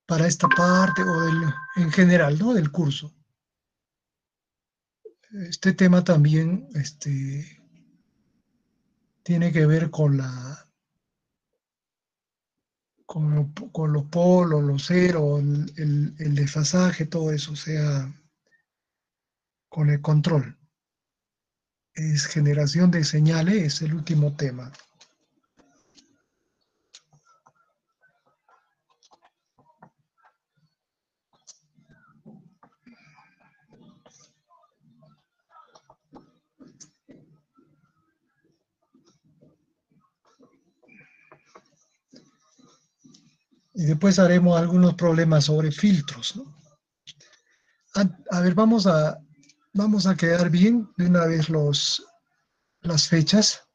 para esta parte o en general, ¿no? Del curso. Este tema también tiene que ver con los polos, los ceros, el desfasaje, todo eso, o sea, con el control. Es generación de señales, es el último tema. Y después haremos algunos problemas sobre filtros, ¿no? A ver, vamos a quedar bien de una vez las fechas,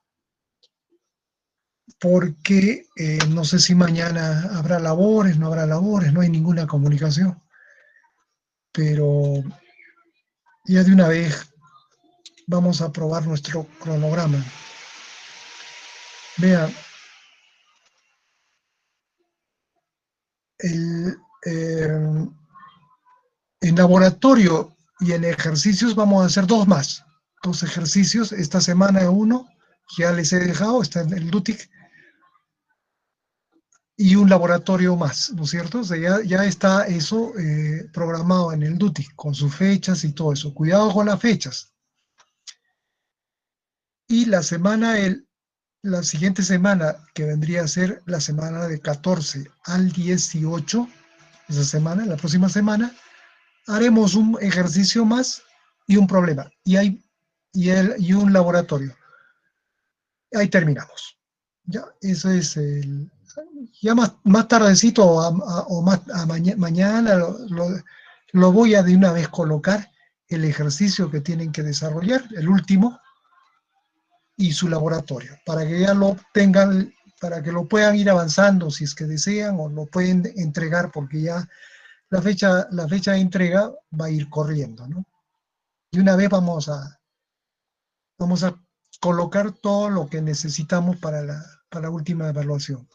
porque no sé si mañana habrá labores, no habrá labores, no hay ninguna comunicación, pero ya de una vez vamos a probar nuestro cronograma. Vean, el, eh, en laboratorio y en ejercicios vamos a hacer dos ejercicios. Esta semana uno, ya les he dejado, está en el DUTIC, y un laboratorio más, ¿no es cierto? O sea, ya está eso programado en el DUTIC, con sus fechas y todo eso. Cuidado con las fechas. Y la siguiente semana, que vendría a ser la semana de 14 al 18, esa semana, la próxima semana, haremos un ejercicio más y un problema. Y un laboratorio. Ahí terminamos. Ya, eso es ya más tardecito o más mañana lo voy a de una vez colocar el ejercicio que tienen que desarrollar, el último, y su laboratorio, para que ya lo tengan, para que lo puedan ir avanzando si es que desean o lo pueden entregar porque ya la fecha de entrega va a ir corriendo, ¿no? Y una vez vamos a colocar todo lo que necesitamos para la última evaluación.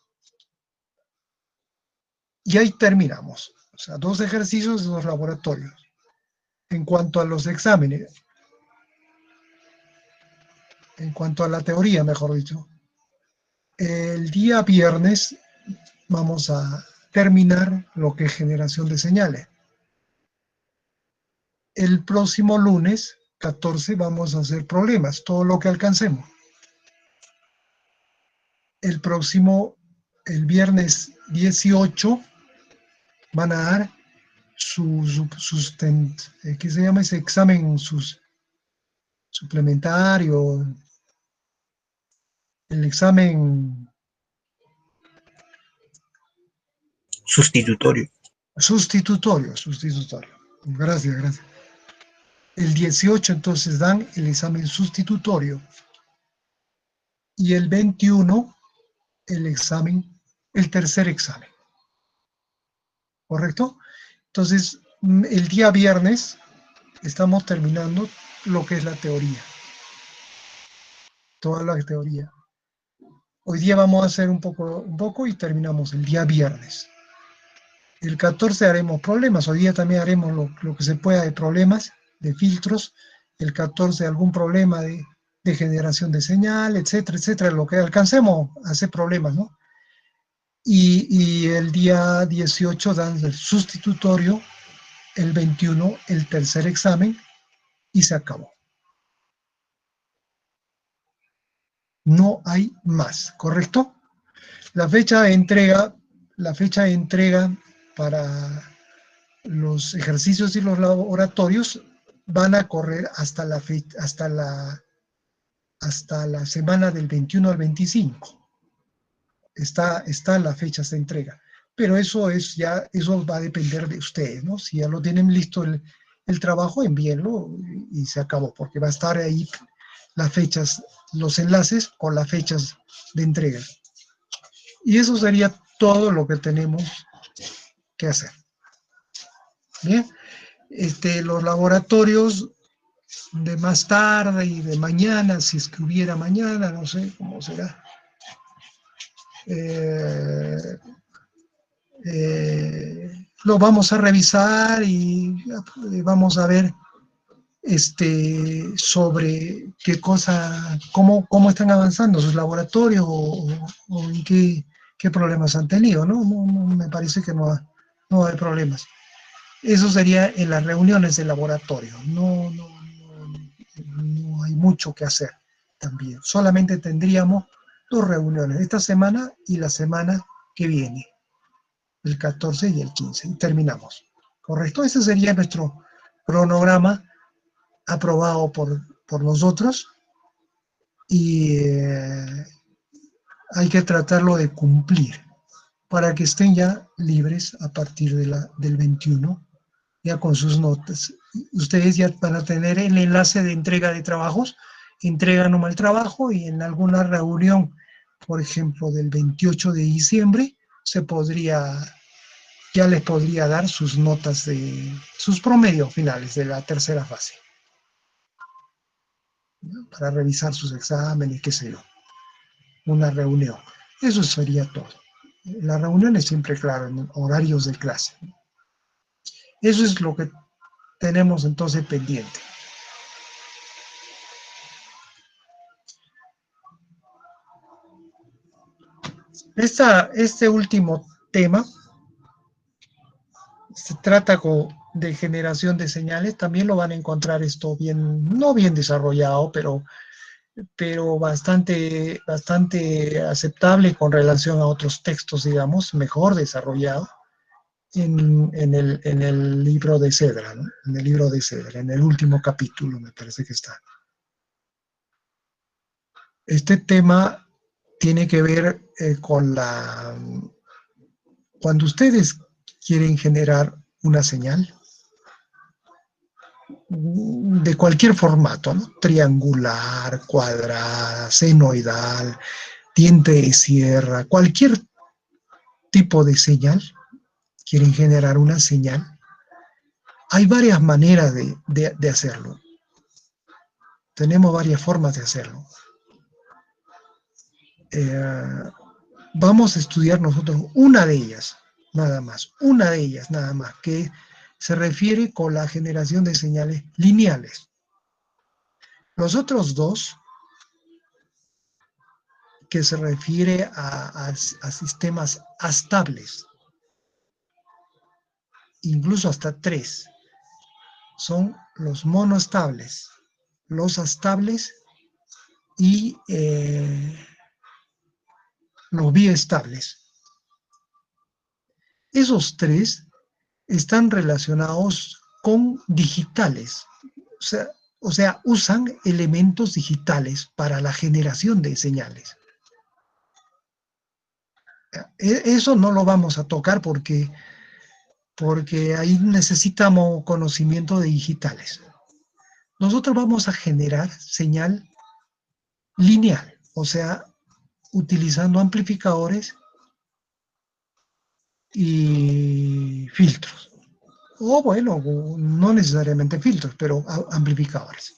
Y ahí terminamos. O sea, dos ejercicios y dos laboratorios. En cuanto a los exámenes, en cuanto a la teoría, mejor dicho, el día viernes vamos a terminar lo que es generación de señales. El próximo lunes, 14, vamos a hacer problemas, todo lo que alcancemos. El viernes 18, van a dar ¿qué se llama ese examen? Suplementario, el examen Sustitutorio. Sustitutorio. Gracias. El 18 entonces dan el examen sustitutorio y el 21 el tercer examen. ¿Correcto? Entonces, el día viernes estamos terminando lo que es la teoría. Toda la teoría. Hoy día vamos a hacer un poco y terminamos el día viernes. El 14 haremos problemas. Hoy día también haremos lo que se pueda de problemas, de filtros. El 14 algún problema de generación de señal, etcétera, lo que alcancemos a hacer problemas, ¿no? Y el día 18 dan el sustitutorio, el 21 el tercer examen y se acabó. No hay más, ¿correcto? La fecha de entrega para los ejercicios y los laboratorios van a correr hasta la semana del 21 al 25. Está la fecha de entrega. Pero eso va a depender de ustedes, ¿no? Si ya lo tienen listo el trabajo, envíenlo y se acabó, porque va a estar ahí las fechas, los enlaces con las fechas de entrega. Y eso sería todo lo que tenemos que hacer. Bien, los laboratorios de más tarde y de mañana, si es que hubiera mañana, no sé cómo será. lo vamos a revisar y vamos a ver sobre qué cosa, cómo están avanzando sus laboratorios o en qué problemas han tenido, ¿no? Me parece que no hay problemas. Eso sería en las reuniones de laboratorio. No hay mucho que hacer también. Solamente tendríamos 2 reuniones, esta semana y la semana que viene, el 14 y el 15. Y terminamos. ¿Correcto? Ese sería nuestro cronograma aprobado por nosotros y hay que tratarlo de cumplir para que estén ya libres a partir del 21, ya con sus notas. Ustedes ya van a tener el enlace de entrega de trabajos, entregan nomás el trabajo y en alguna reunión, por ejemplo, del 28 de diciembre, ya les podría dar sus notas sus promedios finales de la tercera fase, ¿no? Para revisar sus exámenes, qué sé yo, una reunión. Eso sería todo. La reunión es siempre, claro, en horarios de clase. Eso es lo que tenemos entonces pendiente. Este último tema se trata de generación de señales. También lo van a encontrar esto bien, no bien desarrollado, pero bastante aceptable con relación a otros textos, digamos, mejor desarrollado en el libro de Cedra, ¿no? En el libro de Cedra, en el último capítulo, me parece que está. Este tema tiene que ver cuando ustedes quieren generar una señal de cualquier formato, ¿no? Triangular, cuadrada, senoidal, diente de sierra, cualquier tipo de señal, quieren generar una señal. Hay varias maneras de hacerlo. Tenemos varias formas de hacerlo. Vamos a estudiar nosotros una de ellas, nada más, una de ellas nada más, que se refiere con la generación de señales lineales. Los otros dos, que se refiere a sistemas astables, incluso hasta 3, son los monoestables, los astables y los biestables. Esos 3 están relacionados con digitales, o sea, usan elementos digitales para la generación de señales. Eso no lo vamos a tocar porque ahí necesitamos conocimiento de digitales. Nosotros vamos a generar señal lineal, o sea, utilizando amplificadores y filtros. O bueno, no necesariamente filtros, pero amplificadores.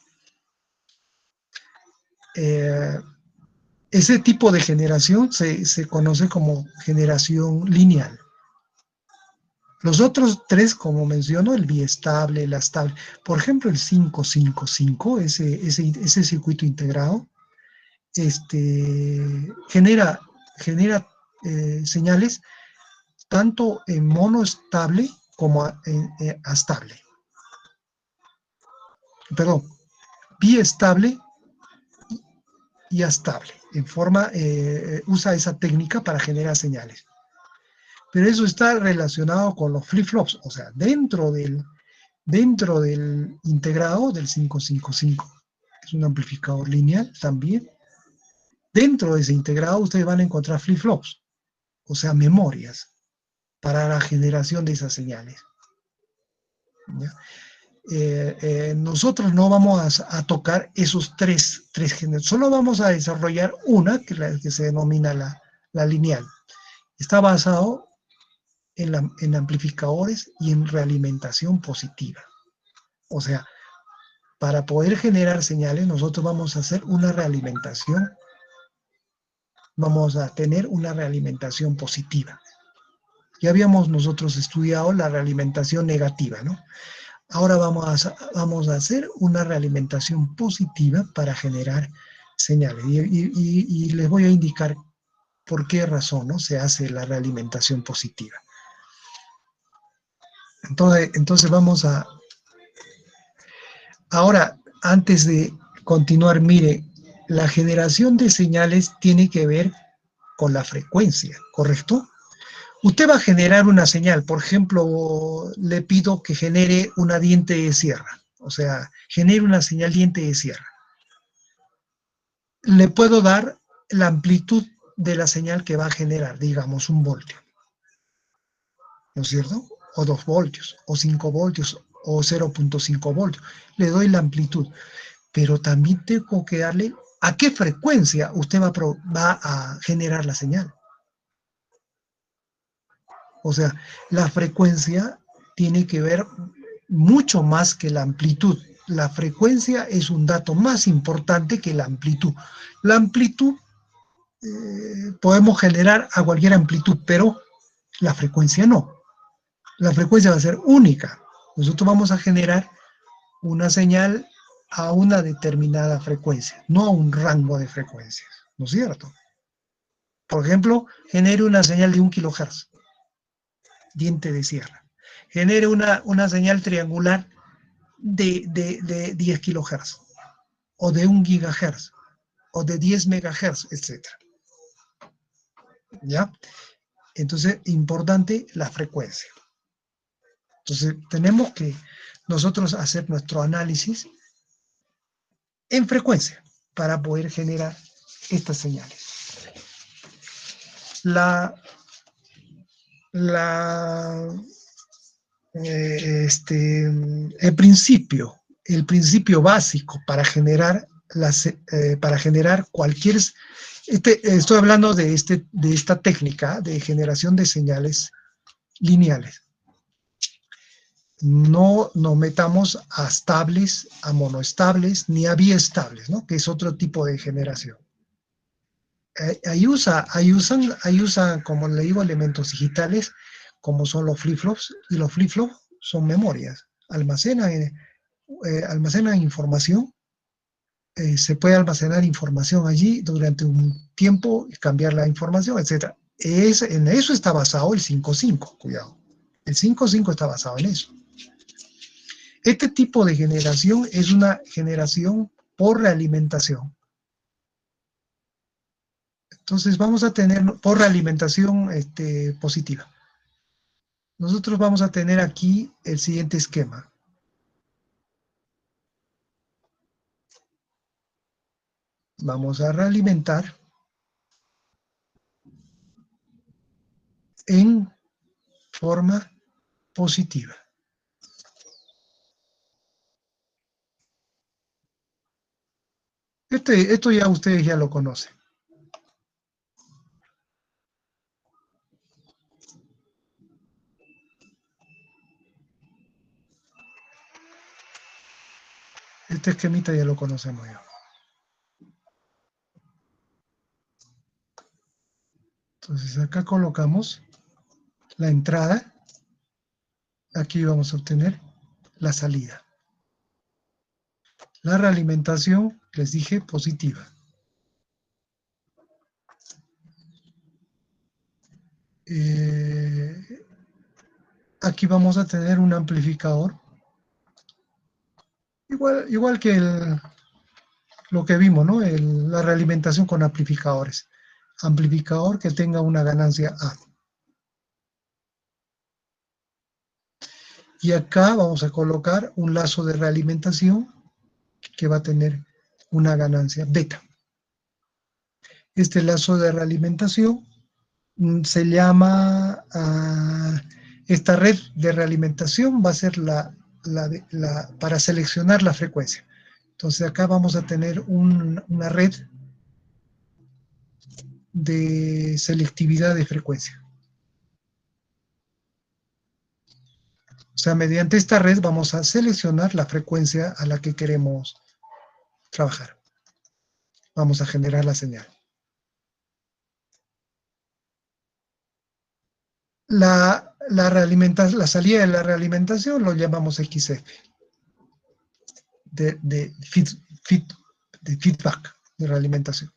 Ese tipo de generación se conoce como generación lineal. Los otros 3, como menciono, el biestable, el astable, por ejemplo, el 555, ese circuito integrado, genera señales tanto en monoestable como en astable. Perdón, biestable y astable. Usa esa técnica para generar señales. Pero eso está relacionado con los flip-flops, o sea, dentro del integrado del 555, que es un amplificador lineal también. Dentro de ese integrado ustedes van a encontrar flip-flops, o sea, memorias para la generación de esas señales. Nosotros no vamos a tocar esos tres géneros, solo vamos a desarrollar una, que se denomina la lineal. Está basado en amplificadores y en realimentación positiva. O sea, para poder generar señales, nosotros vamos a hacer una realimentación, vamos a tener una realimentación positiva. Ya habíamos nosotros estudiado la realimentación negativa, ¿no? Ahora vamos a hacer una realimentación positiva para generar señales. Y les voy a indicar por qué razón, ¿no?, se hace la realimentación positiva. Entonces vamos a... Ahora, antes de continuar, mire, la generación de señales tiene que ver con la frecuencia, ¿correcto? Usted va a generar una señal, por ejemplo, le pido que genere una diente de sierra, o sea, genere una señal diente de sierra. Le puedo dar la amplitud de la señal que va a generar, digamos, 1 voltio, ¿no es cierto? O 2 voltios, o 5 voltios, o 0,5 voltios. Le doy la amplitud, pero también tengo que darle a qué frecuencia usted va a generar la señal. O sea, la frecuencia tiene que ver mucho más que la amplitud. La frecuencia es un dato más importante que la amplitud. La amplitud podemos generar a cualquier amplitud, pero la frecuencia no. La frecuencia va a ser única. Nosotros vamos a generar una señal a una determinada frecuencia, no a un rango de frecuencias, ¿no es cierto? Por ejemplo, genere una señal de 1 kHz, diente de sierra. Genere una señal triangular de 10 kHz, o de 1 GHz, o de 10 MHz, etc. ¿Ya? Entonces, importante la frecuencia. Entonces, tenemos que nosotros hacer nuestro análisis en frecuencia para poder generar estas señales. La, la, el principio básico para generar cualquier... estoy hablando de esta técnica de generación de señales lineales. No nos metamos a estables, a monoestables, ni a biestables, ¿no?, que es otro tipo de generación. Ahí usan, como le digo, elementos digitales, como son los flip-flops, y los flip-flops son memorias, almacenan información, se puede almacenar información allí durante un tiempo, cambiar la información, etc. En eso está basado el 5.5, cuidado. El 5.5 está basado en eso. Este tipo de generación es una generación por realimentación. Entonces vamos a tener por realimentación positiva. Nosotros vamos a tener aquí el siguiente esquema. Vamos a realimentar en forma positiva. Esto ya ustedes ya lo conocen. Este esquemita ya lo conocemos ya. Entonces acá colocamos la entrada. Aquí vamos a obtener la salida. La realimentación, les dije, positiva. Aquí vamos a tener un amplificador. Igual que lo que vimos, ¿no? La realimentación con amplificadores. Amplificador que tenga una ganancia A. Y acá vamos a colocar un lazo de realimentación que va a tener una ganancia beta. Este lazo de realimentación se llama, esta red de realimentación va a ser para seleccionar la frecuencia. Entonces acá vamos a tener una red de selectividad de frecuencia. O sea, mediante esta red vamos a seleccionar la frecuencia a la que queremos trabajar. Vamos a generar la señal. La salida de la realimentación lo llamamos XF, de, de feedback, de realimentación.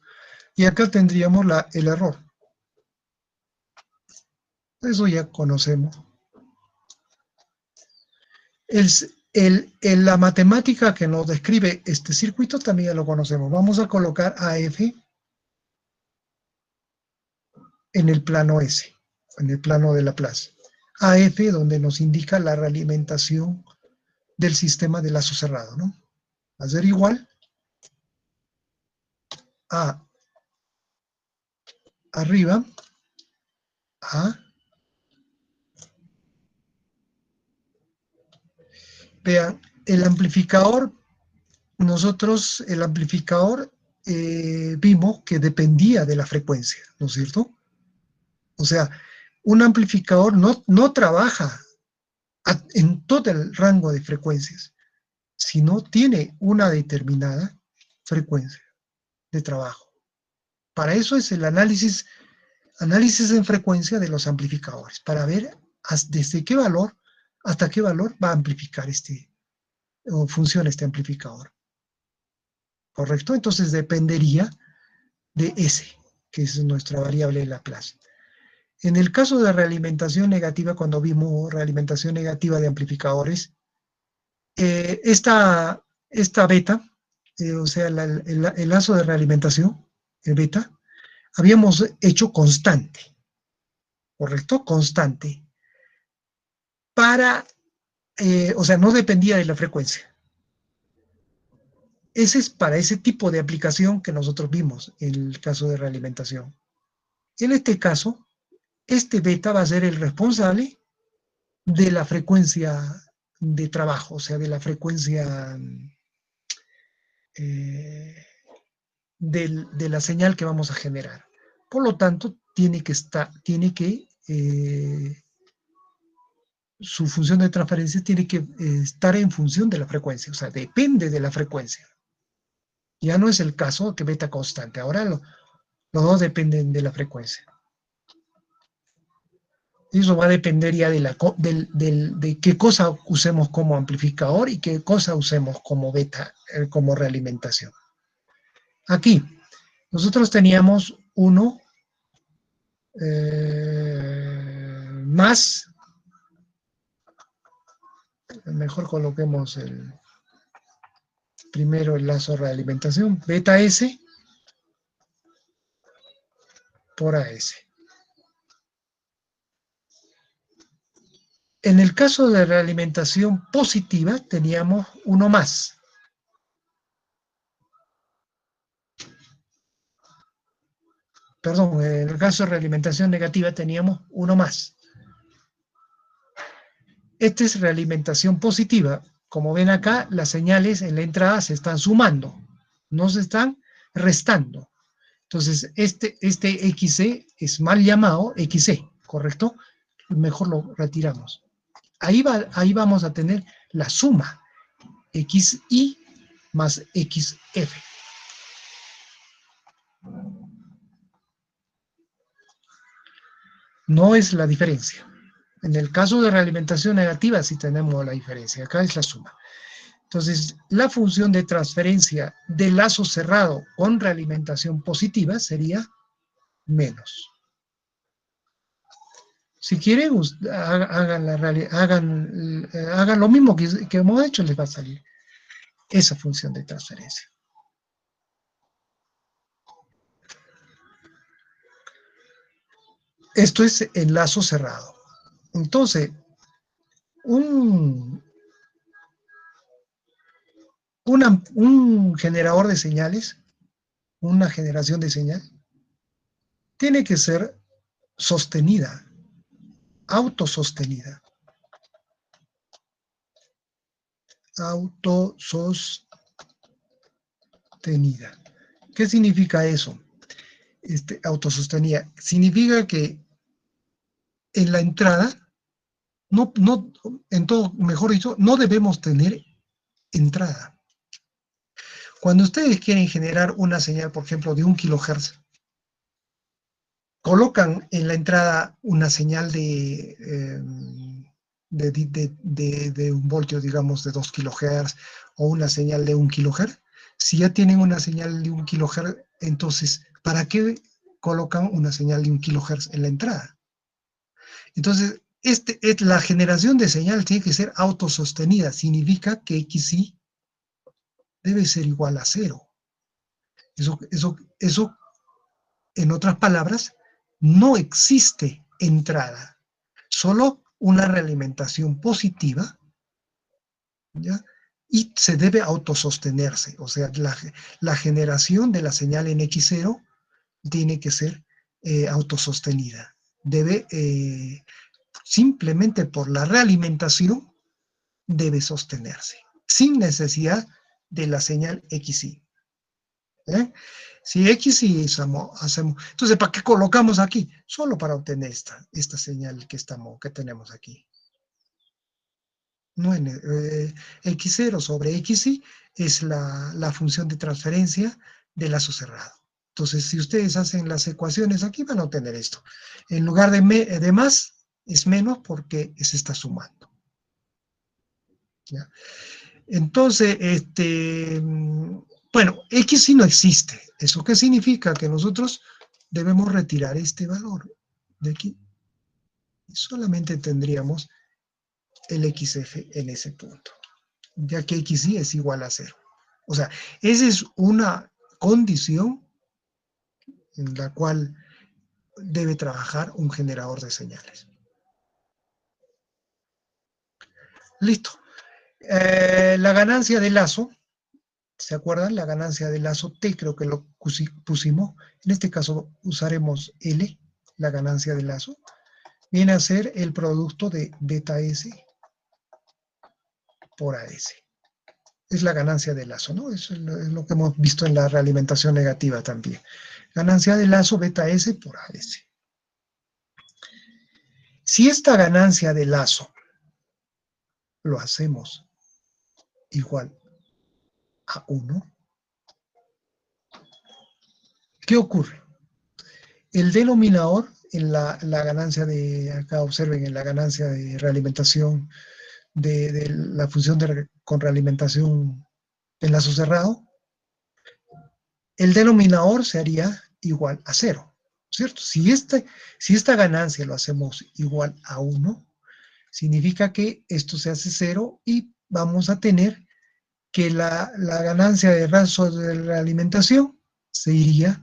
Y acá tendríamos el error. Eso ya conocemos. La matemática que nos describe este circuito también ya lo conocemos. Vamos a colocar AF en el plano S, en el plano de Laplace. AF donde nos indica la realimentación del sistema de lazo cerrado, ¿no? Va a ser igual a arriba a, vean, el amplificador, nosotros el amplificador vimos que dependía de la frecuencia, ¿no es cierto? O sea, un amplificador no trabaja en todo el rango de frecuencias, sino tiene una determinada frecuencia de trabajo. Para eso es el análisis en frecuencia de los amplificadores, para ver desde qué valor hasta qué valor va a amplificar o funciona este amplificador. ¿Correcto? Entonces dependería de S, que es nuestra variable de Laplace. En el caso de realimentación negativa, cuando vimos realimentación negativa de amplificadores, esta beta, o sea, el lazo de realimentación, el beta, habíamos hecho constante, ¿correcto? Constante. O sea, no dependía de la frecuencia. Ese es para ese tipo de aplicación que nosotros vimos en el caso de realimentación. En este caso, este beta va a ser el responsable de la frecuencia de trabajo, o sea, de la frecuencia de la señal que vamos a generar. Por lo tanto, su función de transferencia tiene que estar en función de la frecuencia, o sea, depende de la frecuencia. Ya no es el caso que beta constante, ahora los dos dependen de la frecuencia. Eso va a depender ya de qué cosa usemos como amplificador y qué cosa usemos como beta, como realimentación. Aquí, nosotros teníamos uno más, mejor coloquemos primero el lazo de realimentación, beta S por AS. En el caso de realimentación positiva teníamos uno más. Perdón, en el caso de realimentación negativa teníamos uno más. Esta es realimentación positiva. Como ven acá, las señales en la entrada se están sumando, no se están restando. Entonces, este XC es mal llamado XC, ¿correcto? Mejor lo retiramos. Ahí vamos a tener la suma XI más XF. No es la diferencia. En el caso de realimentación negativa sí tenemos la diferencia. Acá es la suma. Entonces, la función de transferencia de lazo cerrado con realimentación positiva sería menos. Si quieren, hagan lo mismo que hemos hecho, les va a salir esa función de transferencia. Esto es el lazo cerrado. Entonces, un generador de señales, una generación de señal, tiene que ser sostenida, autosostenida. Autosostenida. ¿Qué significa eso? Autosostenida. Significa que en la entrada, mejor dicho, no debemos tener entrada. Cuando ustedes quieren generar una señal, por ejemplo, de 1 kHz, colocan en la entrada una señal de un voltio, digamos, de 2 kilohertz o una señal de 1 kilohertz. Si ya tienen una señal de 1 kilohertz, entonces, ¿para qué colocan una señal de 1 kilohertz en la entrada? Entonces, la generación de señal tiene que ser autosostenida. Significa que XY debe ser igual a cero. Eso, en otras palabras, no existe entrada, solo una realimentación positiva, ¿ya? Y se debe autosostenerse, o sea, la generación de la señal en X0 tiene que ser autosostenida. Debe, simplemente por la realimentación, debe sostenerse, sin necesidad de la señal XY. ¿Eh? Si X y hacemos, entonces, ¿para qué colocamos aquí? Solo para obtener esta señal que tenemos aquí. No X0 sobre XY es la función de transferencia del lazo cerrado. Entonces, si ustedes hacen las ecuaciones aquí, van a obtener esto. En lugar de más, es menos porque se está sumando. ¿Ya? Entonces, bueno, X sí no existe. ¿Eso qué significa? Que nosotros debemos retirar este valor de aquí. Y solamente tendríamos el XF en ese punto, ya que XY es igual a 0. O sea, esa es una condición en la cual debe trabajar un generador de señales. Listo. La ganancia de lazo, ¿se acuerdan? La ganancia de lazo T, creo que lo pusimos. En este caso usaremos L, la ganancia de lazo. Viene a ser el producto de beta S por AS. Es la ganancia de lazo, ¿no? Eso es lo que hemos visto en la realimentación negativa también. Ganancia de lazo beta S por AS. Si esta ganancia de lazo lo hacemos igual a 1, ¿qué ocurre? El denominador en la ganancia de, acá observen, en la ganancia de realimentación de la función con realimentación en lazo cerrado, el denominador se haría igual a 0, ¿cierto? Si esta ganancia lo hacemos igual a 1, significa que esto se hace 0 y vamos a tener que la ganancia de raso de la alimentación se iría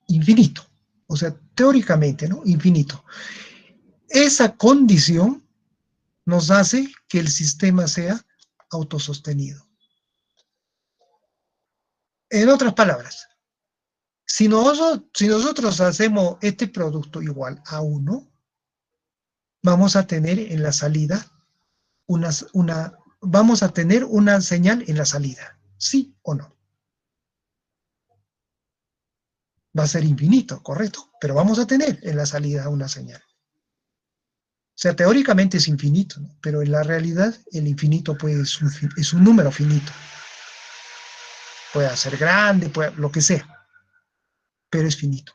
infinito. O sea, teóricamente, ¿no? Infinito. Esa condición nos hace que el sistema sea autosostenido. En otras palabras, si nosotros hacemos este producto igual a 1, vamos a tener en la salida vamos a tener una señal en la salida, ¿sí o no? Va a ser infinito, correcto, pero vamos a tener en la salida una señal. O sea, teóricamente es infinito, ¿no? Pero en la realidad el infinito pues, es un número finito. Puede ser grande, lo que sea, pero es finito.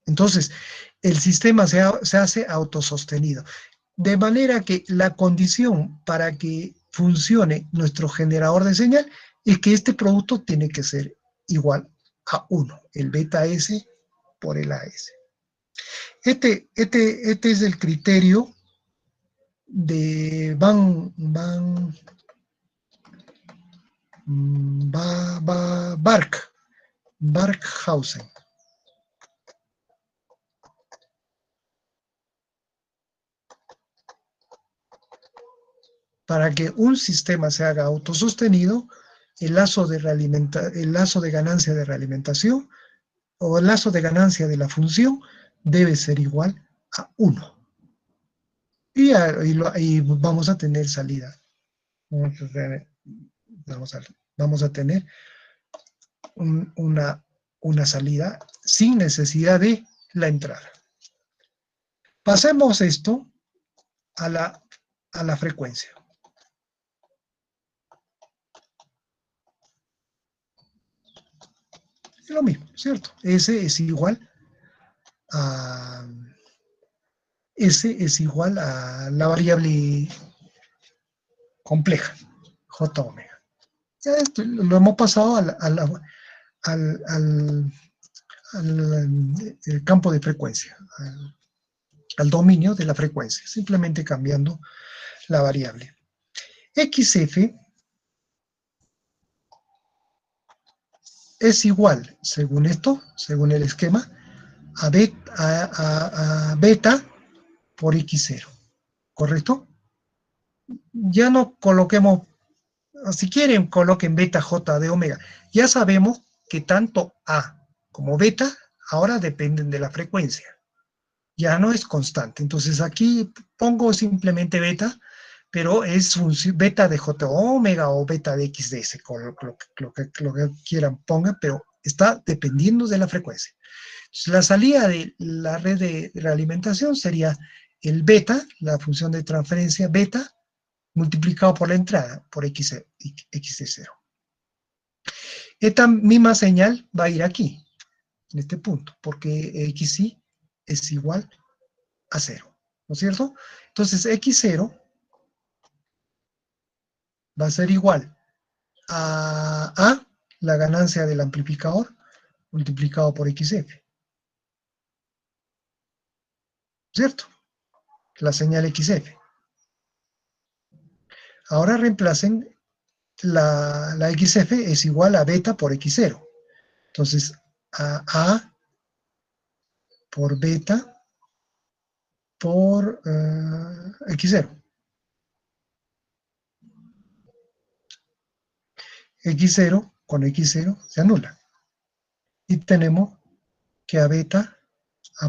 Entonces, el sistema se hace autosostenido. De manera que la condición para que funcione nuestro generador de señal es que este producto tiene que ser igual a 1, el beta S por el AS. Este es el criterio de Barkhausen. Para que un sistema se haga autosostenido, el lazo de ganancia de realimentación o el lazo de ganancia de la función debe ser igual a 1. Y vamos a tener salida. Vamos a tener una salida sin necesidad de la entrada. Pasemos esto a la frecuencia. Es lo mismo, ¿cierto? S es igual a S es igual a la variable compleja, J omega. Ya esto lo hemos pasado al, al, al campo de frecuencia, al dominio de la frecuencia, simplemente cambiando la variable. XF es igual, según esto, según el esquema, a beta por X0, ¿correcto? Ya no coloquemos, si quieren, coloquen beta J de omega. Ya sabemos que tanto A como beta ahora dependen de la frecuencia. Ya no es constante. Entonces aquí pongo simplemente beta, pero es beta de J omega o beta de X de S, lo que quieran pongan, pero está dependiendo de la frecuencia. Entonces, la salida de la red de realimentación sería el beta, la función de transferencia beta, multiplicado por la entrada, por X de 0. Esta misma señal va a ir aquí, en este punto, porque XY es igual a 0, ¿no es cierto? Entonces X0 va a ser igual a la ganancia del amplificador multiplicado por XF, ¿cierto? La señal XF. Ahora reemplacen la XF es igual a beta por X0. Entonces, A por beta por X0. X0 con X0 se anula. Y tenemos que A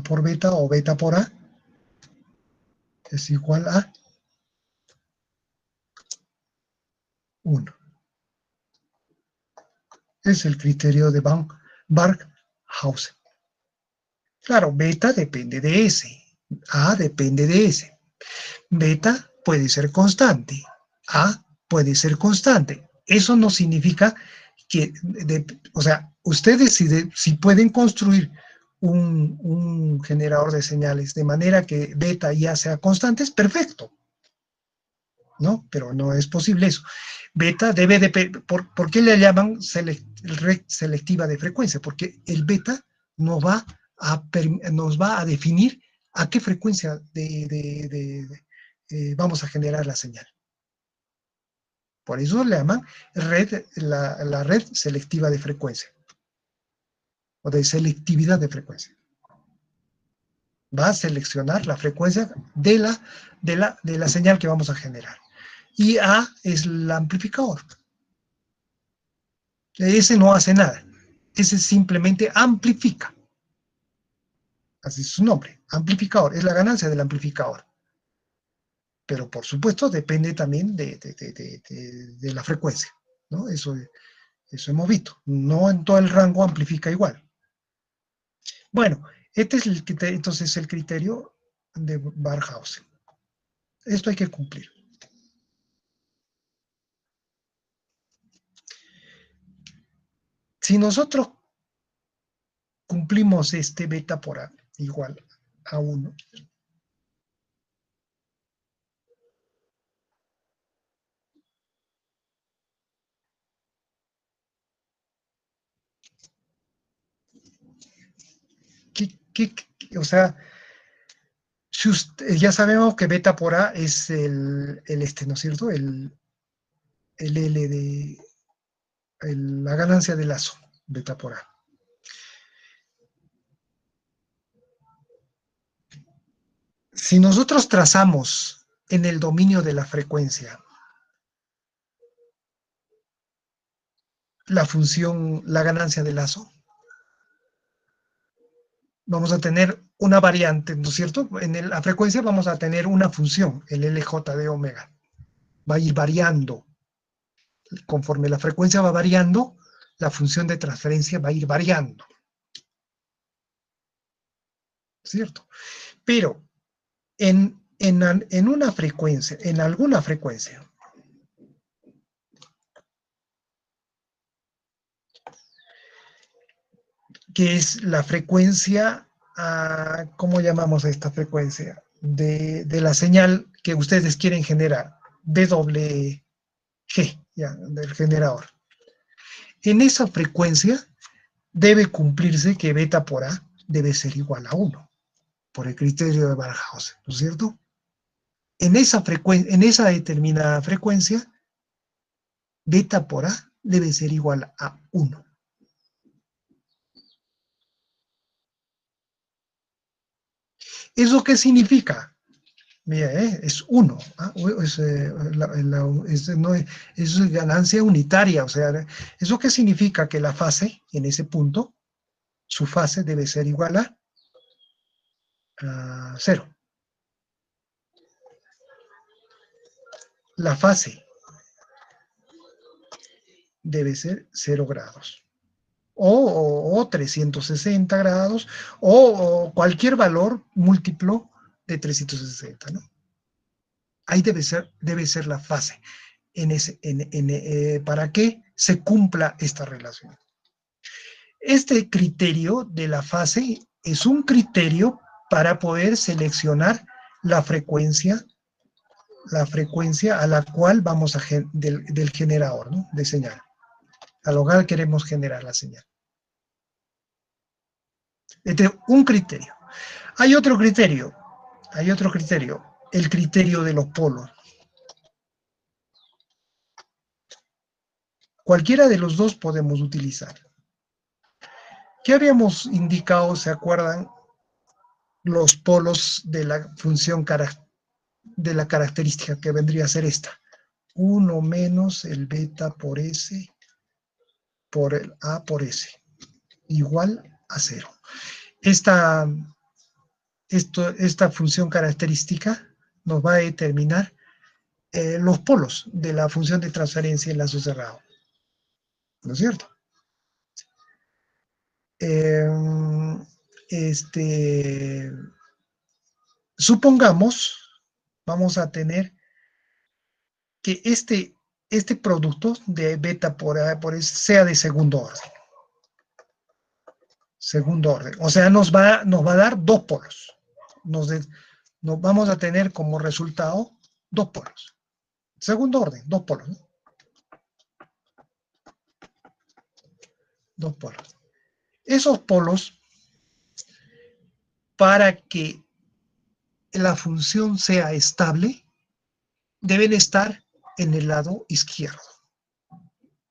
por beta o beta por A es igual a 1. Es el criterio de Barkhausen. Claro, beta depende de S, A depende de S. Beta puede ser constante, A puede ser constante. Eso no significa que, o sea, ustedes si pueden construir un generador de señales de manera que beta y A sean constantes, perfecto, ¿no? Pero no es posible eso. Beta debe de, ¿por qué le llaman red selectiva de frecuencia? Porque el beta nos va a definir a qué frecuencia vamos a generar la señal. Por eso le llaman la red selectiva de frecuencia o de selectividad de frecuencia. Va a seleccionar la frecuencia de la señal que vamos a generar. Y A es el amplificador. Ese no hace nada. Ese simplemente amplifica. Así es su nombre, amplificador. Es la ganancia del amplificador. Pero por supuesto depende también de la frecuencia, ¿no? Eso hemos visto. No en todo el rango amplifica igual. Bueno, este es entonces el criterio de Barkhausen. Esto hay que cumplir. Si nosotros cumplimos este beta por A igual a 1, o sea, si ya sabemos que beta por A es ¿no es cierto? El L de la ganancia de lazo, beta por A. Si nosotros trazamos en el dominio de la frecuencia la función, la ganancia de lazo, vamos a tener una variante, ¿no es cierto? En la frecuencia vamos a tener una función, el LJ de omega. Va a ir variando. Conforme la frecuencia va variando, la función de transferencia va a ir variando. ¿Cierto? Pero en una frecuencia, en alguna frecuencia, que es la frecuencia ¿cómo llamamos a esta frecuencia? De la señal que ustedes quieren generar, WG, ya, del generador. En esa frecuencia debe cumplirse que beta por A debe ser igual a 1, por el criterio de Barkhausen, ¿no es cierto? En esa determinada frecuencia, beta por A debe ser igual a 1. ¿Eso qué significa? Mira, es 1. Es ganancia unitaria. O sea, ¿eso qué significa? Que la fase en ese punto, su fase debe ser igual a 0. La fase debe ser 0 grados. O 360 grados, o cualquier valor múltiplo de 360, ¿no? Ahí debe ser la fase para que se cumpla esta relación. Este criterio de la fase es un criterio para poder seleccionar la frecuencia a la cual vamos del generador, ¿no? De señal, a lo cual queremos generar la señal. Este es un criterio. Hay otro criterio, el criterio de los polos. Cualquiera de los dos podemos utilizar. ¿Qué habíamos indicado, se acuerdan, los polos de la función de la característica que vendría a ser esta? 1 menos el beta por S por el A por S, igual a 0. Esta función característica nos va a determinar los polos de la función de transferencia en lazo cerrado. ¿No es cierto? Supongamos, vamos a tener que este producto de beta por A por S sea de segundo orden. Segundo orden. O sea, nos va a dar dos polos. Nos vamos a tener como resultado dos polos. Segundo orden, dos polos, ¿no? Dos polos. Esos polos, para que la función sea estable, deben estar en el lado izquierdo.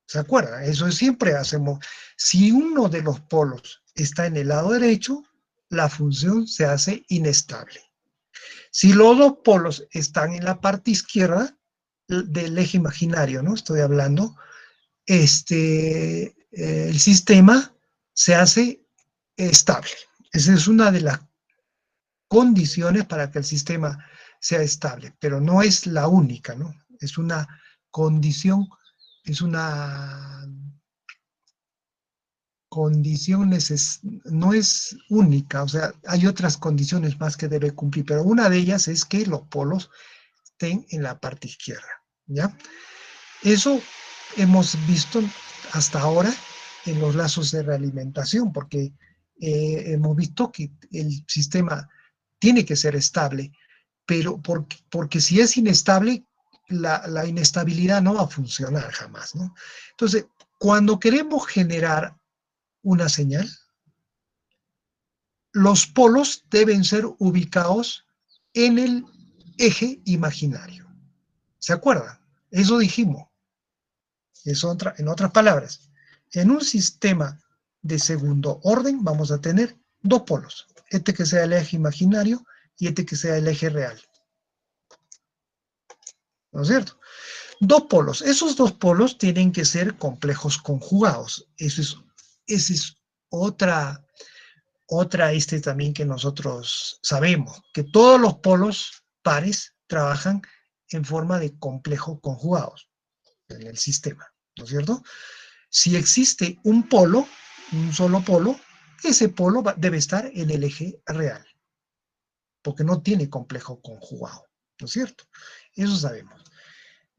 ¿Se acuerdan? Eso siempre hacemos. Si uno de los polos está en el lado derecho, la función se hace inestable. Si los dos polos están en la parte izquierda del eje imaginario, ¿no? Estoy hablando, el sistema se hace estable. Esa es una de las condiciones para que el sistema sea estable, pero no es la única, ¿no? Es una condición, no es única, o sea, hay otras condiciones más que debe cumplir, pero una de ellas es que los polos estén en la parte izquierda, ¿ya? Eso hemos visto hasta ahora en los lazos de realimentación, porque hemos visto que el sistema tiene que ser estable, pero porque si es inestable, la inestabilidad no va a funcionar jamás, ¿no? Entonces, cuando queremos generar una señal, los polos deben ser ubicados en el eje imaginario. ¿Se acuerdan? Eso dijimos. En otras palabras, en un sistema de segundo orden vamos a tener dos polos. Este que sea el eje imaginario y este que sea el eje real. ¿No es cierto? Dos polos. Esos dos polos tienen que ser complejos conjugados. Esa es otra también que nosotros sabemos, que todos los polos pares trabajan en forma de complejos conjugados en el sistema, ¿no es cierto? Si existe un polo, un solo polo, ese polo debe estar en el eje real, porque no tiene complejo conjugado, ¿no es cierto? Eso sabemos.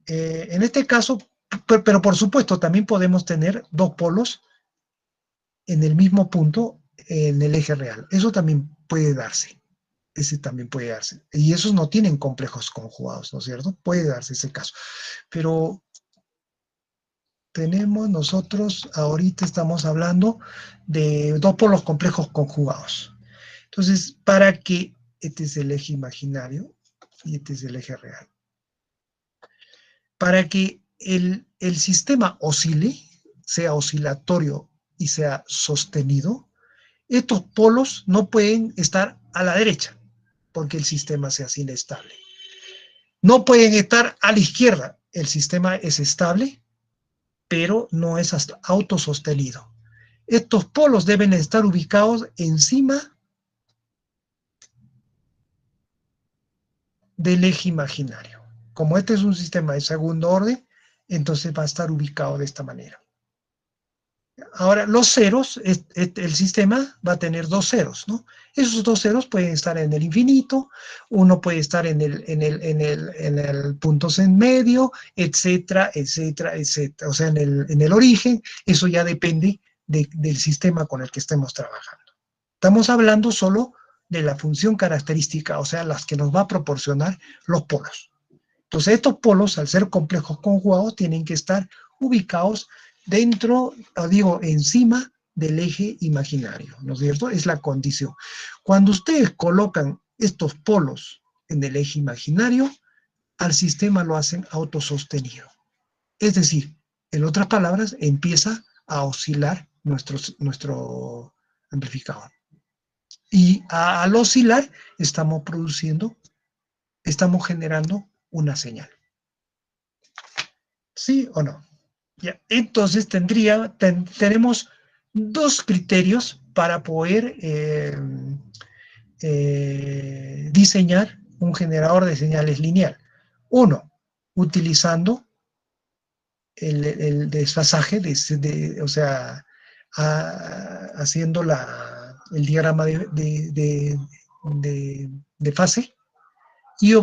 En este caso, pero por supuesto, también podemos tener dos polos en el mismo punto en el eje real. Eso también puede darse. Ese también puede darse. Y esos no tienen complejos conjugados, ¿no es cierto? Puede darse ese caso. Pero tenemos nosotros, ahorita estamos hablando de dos polos complejos conjugados. Entonces, para que este es el eje imaginario y este es el eje real. Para que el sistema oscile, sea oscilatorio y sea sostenido, estos polos no pueden estar a la derecha, porque el sistema se hace inestable. No pueden estar a la izquierda, el sistema es estable, pero no es autosostenido. Estos polos deben estar ubicados encima del eje imaginario. Como este es un sistema de segundo orden, entonces va a estar ubicado de esta manera. Ahora, los ceros, el sistema va a tener dos ceros, ¿no? Esos dos ceros pueden estar en el infinito, uno puede estar en el puntos en medio, etcétera, etcétera, etcétera. O sea, en el origen, eso ya depende del sistema con el que estemos trabajando. Estamos hablando solo de la función característica, o sea, las que nos va a proporcionar los polos. Entonces, estos polos, al ser complejos conjugados, tienen que estar ubicados dentro, digo, encima del eje imaginario, ¿no es cierto? Es la condición. Cuando ustedes colocan estos polos en el eje imaginario, al sistema lo hacen autosostenido. Es decir, en otras palabras, empieza a oscilar nuestro amplificador. Y al oscilar, estamos generando una señal. ¿Sí o no? Ya. Entonces tenemos dos criterios para poder diseñar un generador de señales lineal. Uno, utilizando el desfasaje, o sea, haciendo el diagrama de fase y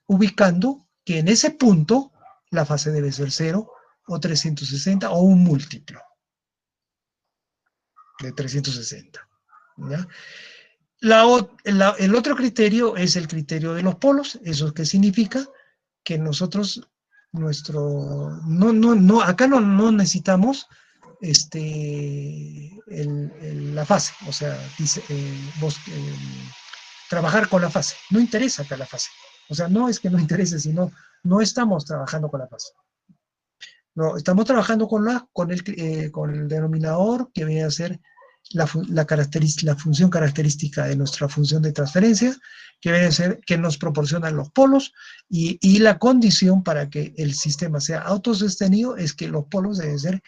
ubicando que en ese punto la fase debe ser 0 o 360 o un múltiplo de 360. ¿Ya? El otro criterio es el criterio de los polos. ¿Eso qué significa? Que nosotros, acá no necesitamos la fase, o sea, trabajar con la fase. No interesa acá la fase. O sea, no es que no interese, sino no estamos trabajando con la fase. No, estamos trabajando con el denominador que viene a ser la función característica de nuestra función de transferencia, que viene a ser que nos proporcionan los polos, y la condición para que el sistema sea autosostenido es que los polos deben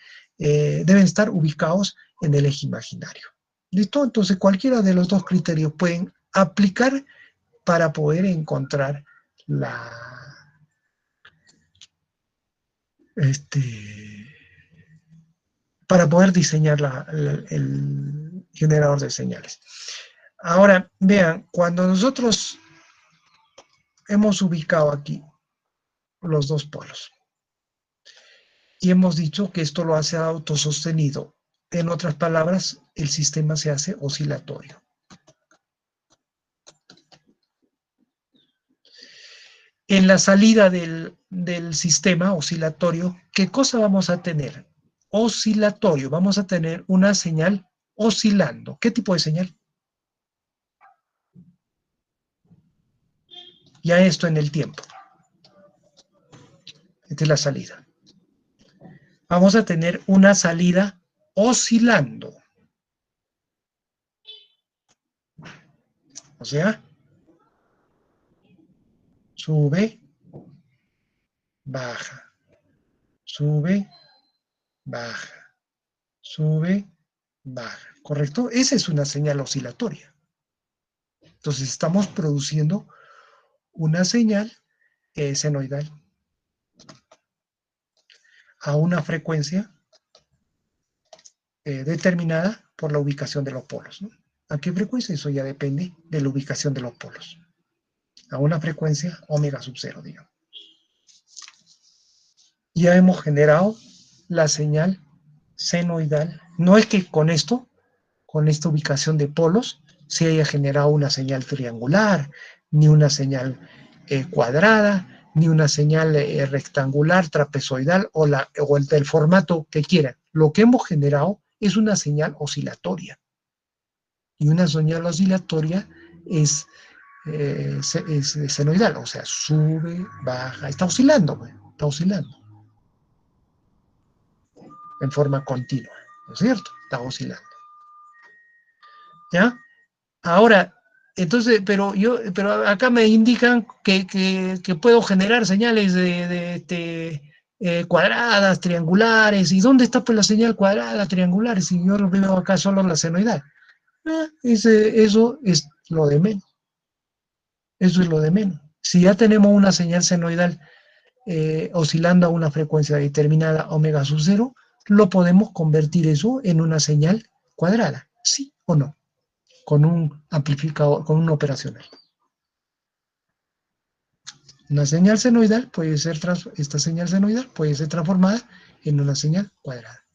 estar ubicados en el eje imaginario. ¿Listo? Entonces cualquiera de los dos criterios pueden aplicar para poder encontrar este, para poder diseñar el generador de señales. Ahora, vean, cuando nosotros hemos ubicado aquí los dos polos y hemos dicho que esto lo hace autosostenido, en otras palabras, el sistema se hace oscilatorio. En la salida del sistema oscilatorio, ¿qué cosa vamos a tener? Oscilatorio, vamos a tener una señal oscilando. ¿Qué tipo de señal? Ya esto en el tiempo. Esta es la salida. Vamos a tener una salida oscilando. O sea, sube, baja, sube, baja, sube, baja. ¿Correcto? Esa es una señal oscilatoria. Entonces estamos produciendo una señal senoidal a una frecuencia determinada por la ubicación de los polos, ¿no? ¿A qué frecuencia? Eso ya depende de la ubicación de los polos. A una frecuencia omega sub 0, digamos. Ya hemos generado la señal senoidal. No es que con esto con esta ubicación de polos, se haya generado una señal triangular, ni una señal cuadrada, ni una señal rectangular, trapezoidal o el del formato que quieran. Lo que hemos generado es una señal oscilatoria. Y una señal oscilatoria es senoidal, o sea, sube, baja, está oscilando, güey, está oscilando en forma continua, ¿no es cierto? Está oscilando. ¿Ya? Ahora, entonces, pero acá me indican que puedo generar señales cuadradas, triangulares. ¿Y dónde está pues la señal cuadrada, triangular? Si yo lo veo acá solo la senoidal. Eso es lo de menos. Eso es lo de menos. Si ya tenemos una señal senoidal oscilando a una frecuencia determinada omega sub cero, lo podemos convertir eso en una señal cuadrada, ¿sí o no? Con un amplificador, con un operacional. Una señal senoidal puede ser, esta señal senoidal puede ser transformada en una señal cuadrada.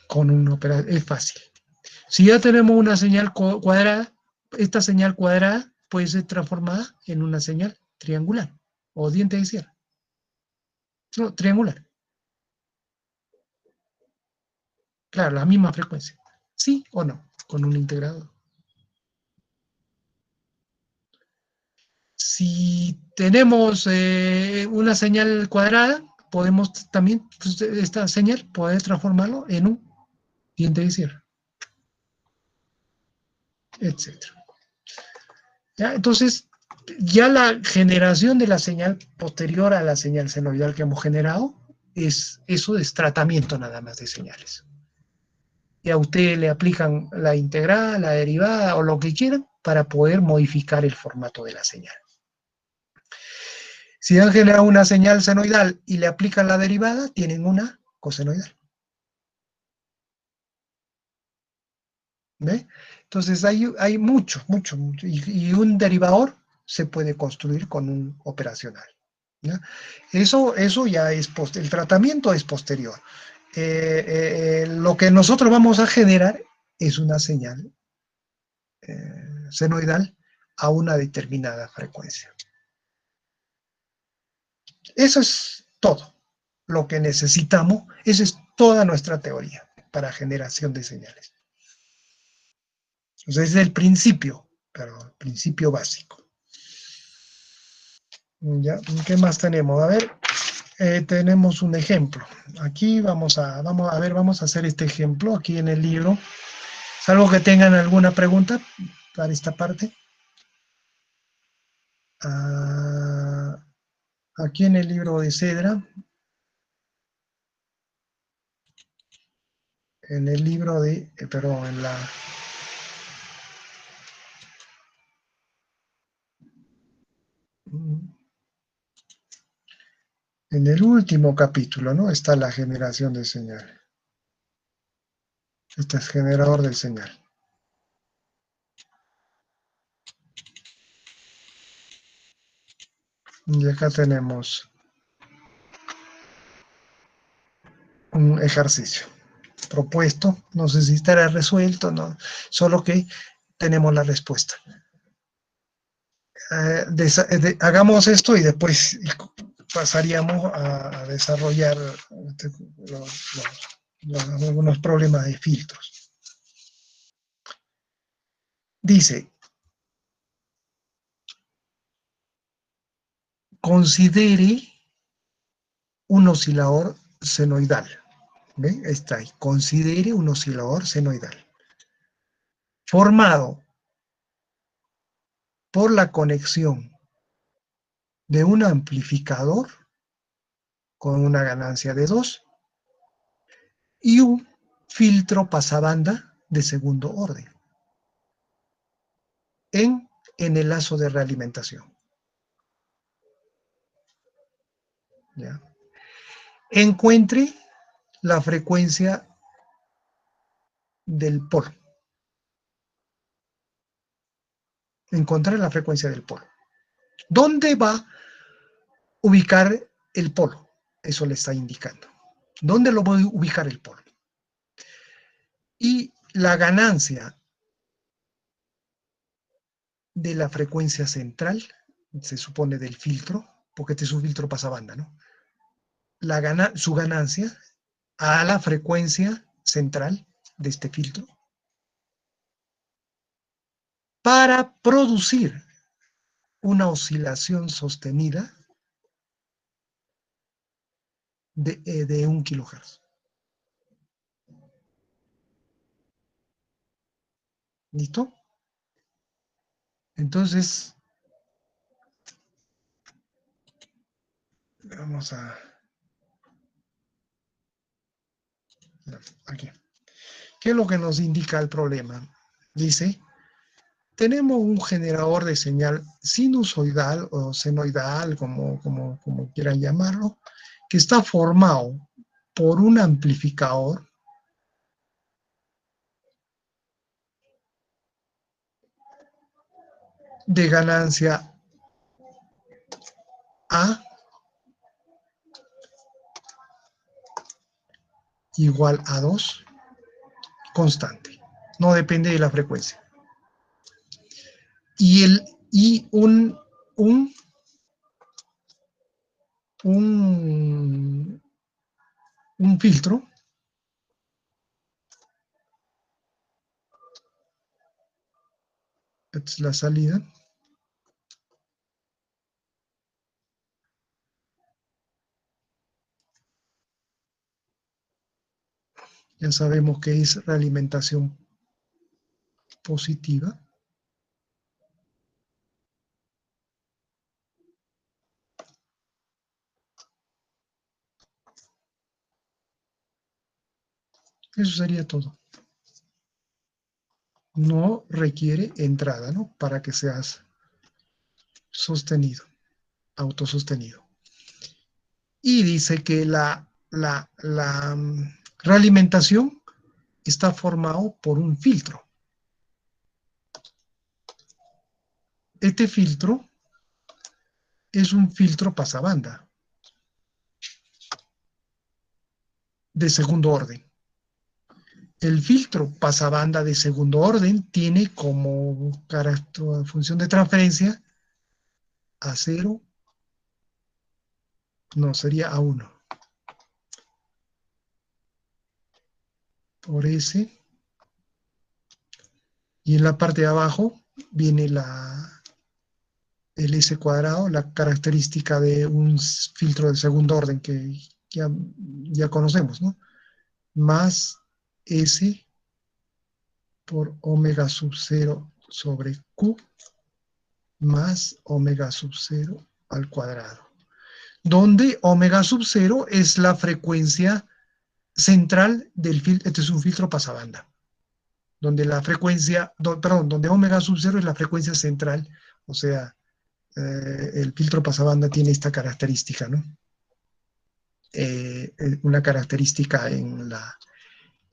Con un operacional, es fácil. Si ya tenemos una señal cuadrada, esta señal cuadrada puede ser transformada en una señal triangular o diente de sierra. No, triangular. Claro, la misma frecuencia. ¿Sí o no? Con un integrador. Si tenemos una señal cuadrada, podemos también, pues, esta señal, poder transformarlo en un diente de sierra, etc. ¿Ya? Entonces, ya la generación de la señal posterior a la señal senoidal que hemos generado, eso es tratamiento nada más de señales. Y a usted le aplican la integral, la derivada o lo que quieran para poder modificar el formato de la señal. Si han generado una señal senoidal y le aplican la derivada, tienen una cosenoidal. ¿Ve? Entonces hay mucho, mucho, mucho. Y un derivador se puede construir con un operacional. ¿Ya? Eso ya es, el tratamiento es posterior. Lo que nosotros vamos a generar es una señal senoidal a una determinada frecuencia. Eso es todo lo que necesitamos. Esa es toda nuestra teoría para generación de señales. Entonces, ese es el principio, pero el principio básico. ¿Ya? ¿Qué más tenemos? A ver, tenemos un ejemplo. Aquí vamos a ver, vamos a hacer este ejemplo aquí en el libro. Salvo que tengan alguna pregunta para esta parte. Ah, aquí en el libro de Cedra, en el libro de, perdón, en el último capítulo, ¿no? Está la generación de señal. Este es generador de señal. Y acá tenemos un ejercicio propuesto. No sé si estará resuelto, no, solo que tenemos la respuesta. Hagamos esto y después pasaríamos a desarrollar algunos problemas de filtros. Dice, considere un oscilador senoidal. ¿Ve? Está ahí. Considere un oscilador senoidal formado por la conexión de un amplificador con una ganancia de 2 y un filtro pasabanda de segundo orden en el lazo de realimentación. ¿Ya? Encuentre la frecuencia del polo. Encontrar la frecuencia del polo. ¿Dónde va a ubicar el polo? Eso le está indicando. ¿Dónde lo voy a ubicar el polo? Y la ganancia de la frecuencia central, se supone del filtro, porque este es un filtro pasabanda, ¿no? Su ganancia a la frecuencia central de este filtro para producir una oscilación sostenida de 1 kilohertz. ¿Listo? Entonces, vamos a... Aquí. ¿Qué es lo que nos indica el problema? Dice, tenemos un generador de señal sinusoidal o senoidal, como quieran llamarlo, que está formado por un amplificador de ganancia A igual a 2 constante. No depende de la frecuencia. Y un, un filtro esta es la salida, ya sabemos que es realimentación positiva, eso sería todo. No requiere entrada, ¿no? Para que seas sostenido, autosostenido. Y dice que la realimentación está formado por un filtro. Este filtro es un filtro pasabanda de segundo orden. El filtro pasabanda de segundo orden tiene como función de transferencia a 0, no, sería a 1. Por S. Y en la parte de abajo viene el S cuadrado, la característica de un filtro de segundo orden que ya conocemos, ¿no? Más S por omega sub 0 sobre Q más omega sub 0 al cuadrado. Donde omega sub 0 es la frecuencia central del filtro, este es un filtro pasabanda, donde la frecuencia, perdón, donde omega sub 0 es la frecuencia central, o sea, el filtro pasabanda tiene esta característica, ¿no? Una característica en la,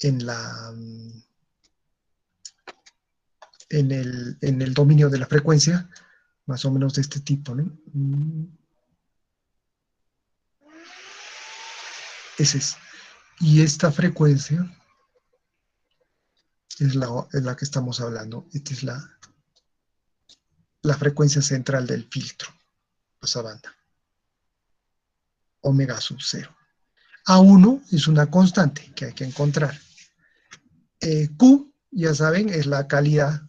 en el dominio de la frecuencia, más o menos de este tipo, ¿no? Ese es. Y esta frecuencia es la que estamos hablando. Esta es la frecuencia central del filtro, pasabanda, omega sub 0. A1 es una constante que hay que encontrar. Q, ya saben, es la calidad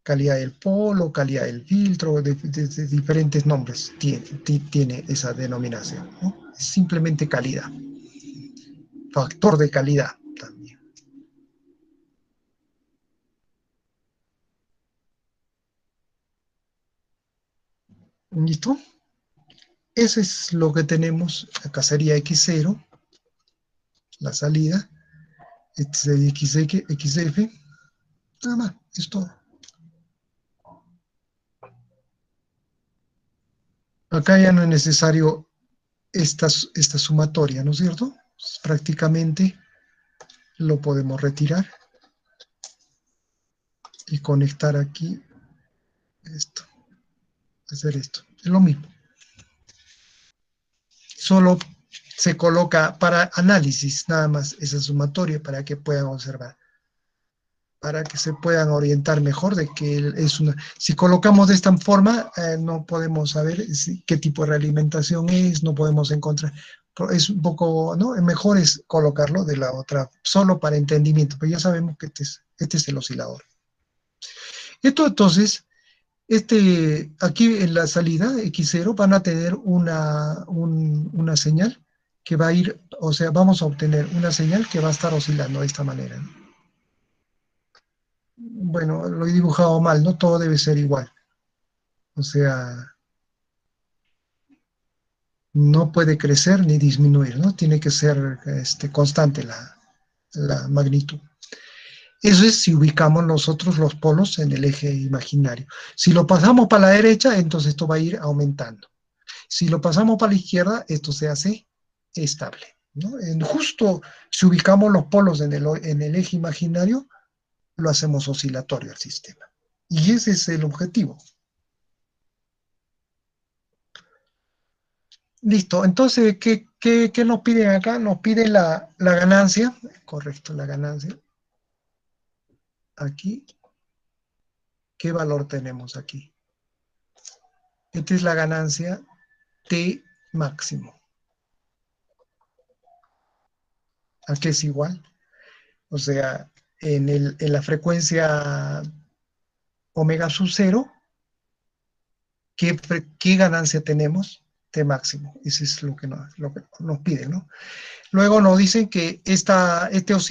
del polo, calidad del filtro, de diferentes nombres tiene esa denominación, ¿no? Es simplemente calidad, factor de calidad también. ¿Listo? Eso es lo que tenemos. Acá sería X0, la salida. Este sería XF. Nada más, es todo. Acá ya no es necesario esta sumatoria, ¿no es cierto? Prácticamente lo podemos retirar y conectar aquí esto, hacer esto. Es lo mismo. solo se coloca para análisis, nada más, esa sumatoria para que puedan observar, para que se puedan orientar mejor de que es una... Si colocamos de esta forma, no podemos saber qué tipo de realimentación es, no podemos encontrar. Es un poco, ¿no? Mejor es colocarlo de la otra, solo para entendimiento, pero ya sabemos que este es el oscilador. Esto entonces, aquí en la salida X0 van a tener una señal que va a ir, o sea, vamos a obtener una señal que va a estar oscilando de esta manera, ¿no? Bueno, lo he dibujado mal, no todo debe ser igual. O sea, no puede crecer ni disminuir, ¿no? Tiene que ser constante la magnitud. Eso es si ubicamos nosotros los polos en el eje imaginario. Si lo pasamos para la derecha, entonces esto va a ir aumentando. Si lo pasamos para la izquierda, esto se hace estable, ¿no? Justo si ubicamos los polos en el eje imaginario, lo hacemos oscilatorio al sistema. Y ese es el objetivo. Listo, entonces, ¿qué nos piden acá? Nos piden la ganancia, correcto, la ganancia. Aquí, ¿qué valor tenemos aquí? Esta es la ganancia T máximo. ¿A qué es igual? O sea, en la frecuencia omega sub cero, ¿qué ganancia tenemos? T máximo. Eso es lo que nos piden, ¿no? Luego nos dicen que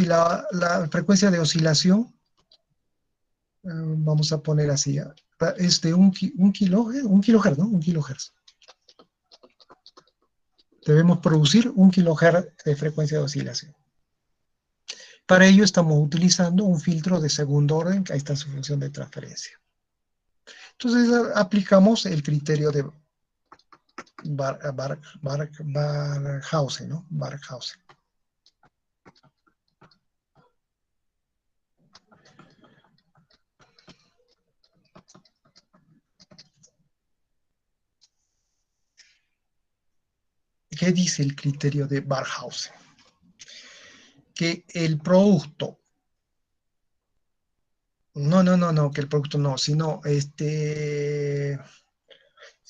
la frecuencia de oscilación, vamos a poner así, es de un kilohertz, ¿no? Un kilohertz. Debemos producir un kilohertz de frecuencia de oscilación. Para ello estamos utilizando un filtro de segundo orden, que ahí está su función de transferencia. Entonces aplicamos el criterio de Barkhausen, ¿no? Barkhausen. ¿Qué dice el criterio de Barkhausen? Que el producto, no, que el producto no, sino es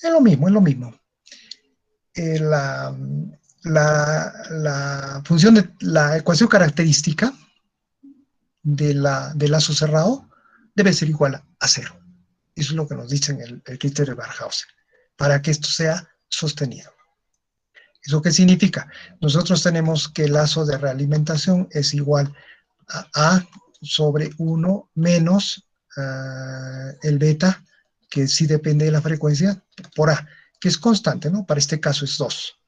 lo mismo, es lo mismo. La, la función de la ecuación característica del lazo cerrado debe ser igual a cero. Eso es lo que nos dice en el criterio de Barkhausen, para que esto sea sostenido. ¿Eso qué significa? Nosotros tenemos que el lazo de realimentación es igual a sobre 1 menos el beta, que sí depende de la frecuencia, por A, que es constante, ¿no? Para este caso es 2.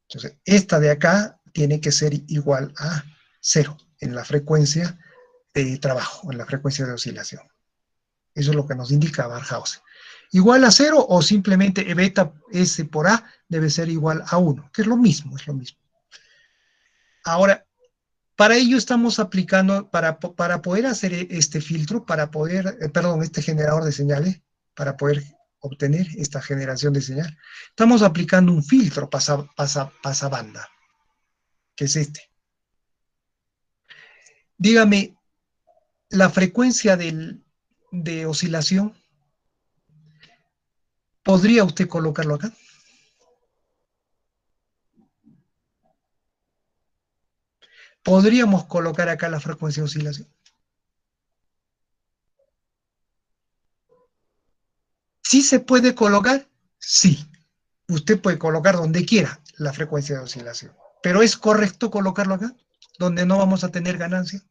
Entonces, esta de acá tiene que ser igual a 0 en la frecuencia de trabajo, en la frecuencia de oscilación. Eso es lo que nos indica Barkhausen. Igual a 0 o simplemente beta S por A debe ser igual a 1, que es lo mismo, es lo mismo. Ahora, para ello estamos aplicando, para poder hacer este filtro, este generador de señales, para poder obtener esta generación de señal, estamos aplicando un filtro pasabanda, que es este. Dígame, la frecuencia de oscilación, ¿podría usted colocarlo acá? ¿Podríamos colocar acá la frecuencia de oscilación? ¿Sí se puede colocar? Sí. Usted puede colocar donde quiera la frecuencia de oscilación. Pero ¿es correcto colocarlo acá, donde no vamos a tener ganancia?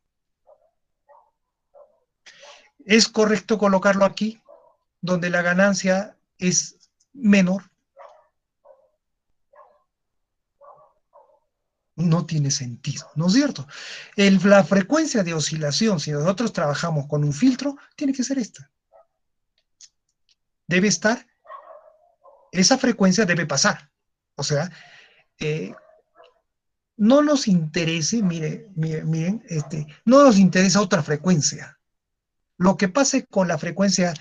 ¿Es correcto colocarlo aquí, donde la ganancia es menor? No tiene sentido, ¿no es cierto? La frecuencia de oscilación, si nosotros trabajamos con un filtro, tiene que ser esta. Debe estar, esa frecuencia debe pasar. O sea, no nos interese, miren, no nos interesa otra frecuencia. Lo que pase con la frecuencia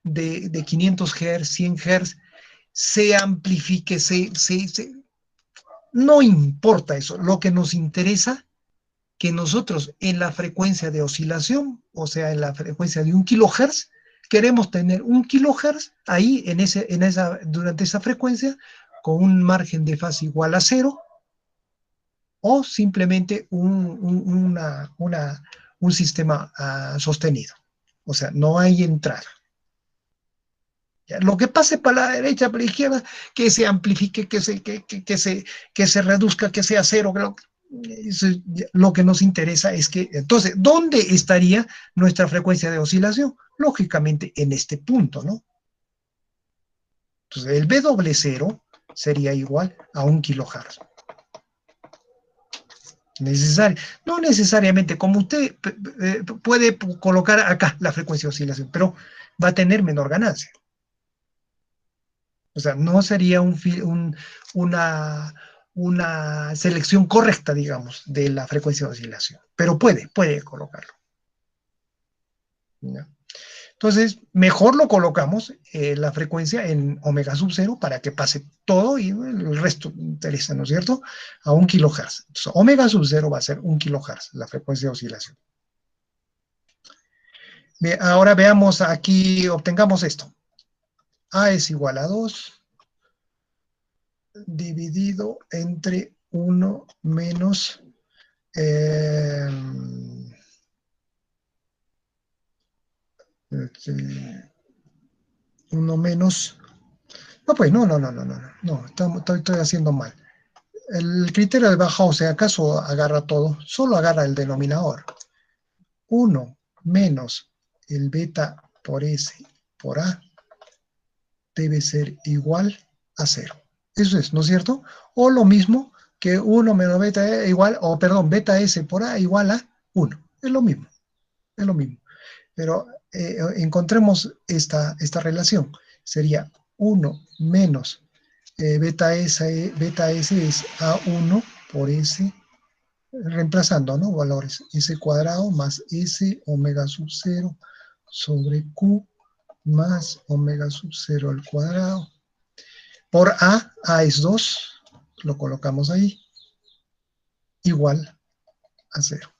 de 500 Hz, 100 Hz, se amplifique, no importa eso. Lo que nos interesa que nosotros en la frecuencia de oscilación, o sea, en la frecuencia de 1 kHz, queremos tener 1 kHz ahí durante esa frecuencia con un margen de fase igual a 0 o simplemente un sistema sostenido. O sea, no hay entrada. ¿Ya? Lo que pase para la derecha, para la izquierda, que se amplifique, que se reduzca, que sea cero. Lo que nos interesa es que, entonces, ¿dónde estaría nuestra frecuencia de oscilación? Lógicamente, en este punto, ¿no? Entonces, el W0 sería igual a 1 kHz. No necesariamente, como usted puede colocar acá la frecuencia de oscilación, pero va a tener menor ganancia. O sea, no sería una selección correcta, digamos, de la frecuencia de oscilación, pero puede colocarlo. ¿Ya? Entonces, mejor lo colocamos la frecuencia en omega sub 0 para que pase todo y el resto interesa, ¿no es cierto? A 1 kHz. Entonces, omega sub 0 va a ser 1 kHz, la frecuencia de oscilación. Bien, ahora veamos aquí, obtengamos esto. A es igual a 2 dividido entre 1 menos 1 menos. No, pues no, estoy haciendo mal. El criterio de Bauhaus, si acaso agarra todo, solo agarra el denominador. 1 menos el beta por S por A debe ser igual a 0. Eso es, ¿no es cierto? O lo mismo que 1 menos beta E igual, o perdón, beta S por A igual a 1. Es lo mismo, es lo mismo. Pero encontremos esta relación. Sería 1 menos beta S es A1 por S, reemplazando, ¿no? Valores, S cuadrado más S omega sub 0 sobre Q más omega sub 0 al cuadrado. Por A es 2, lo colocamos ahí, igual a 0.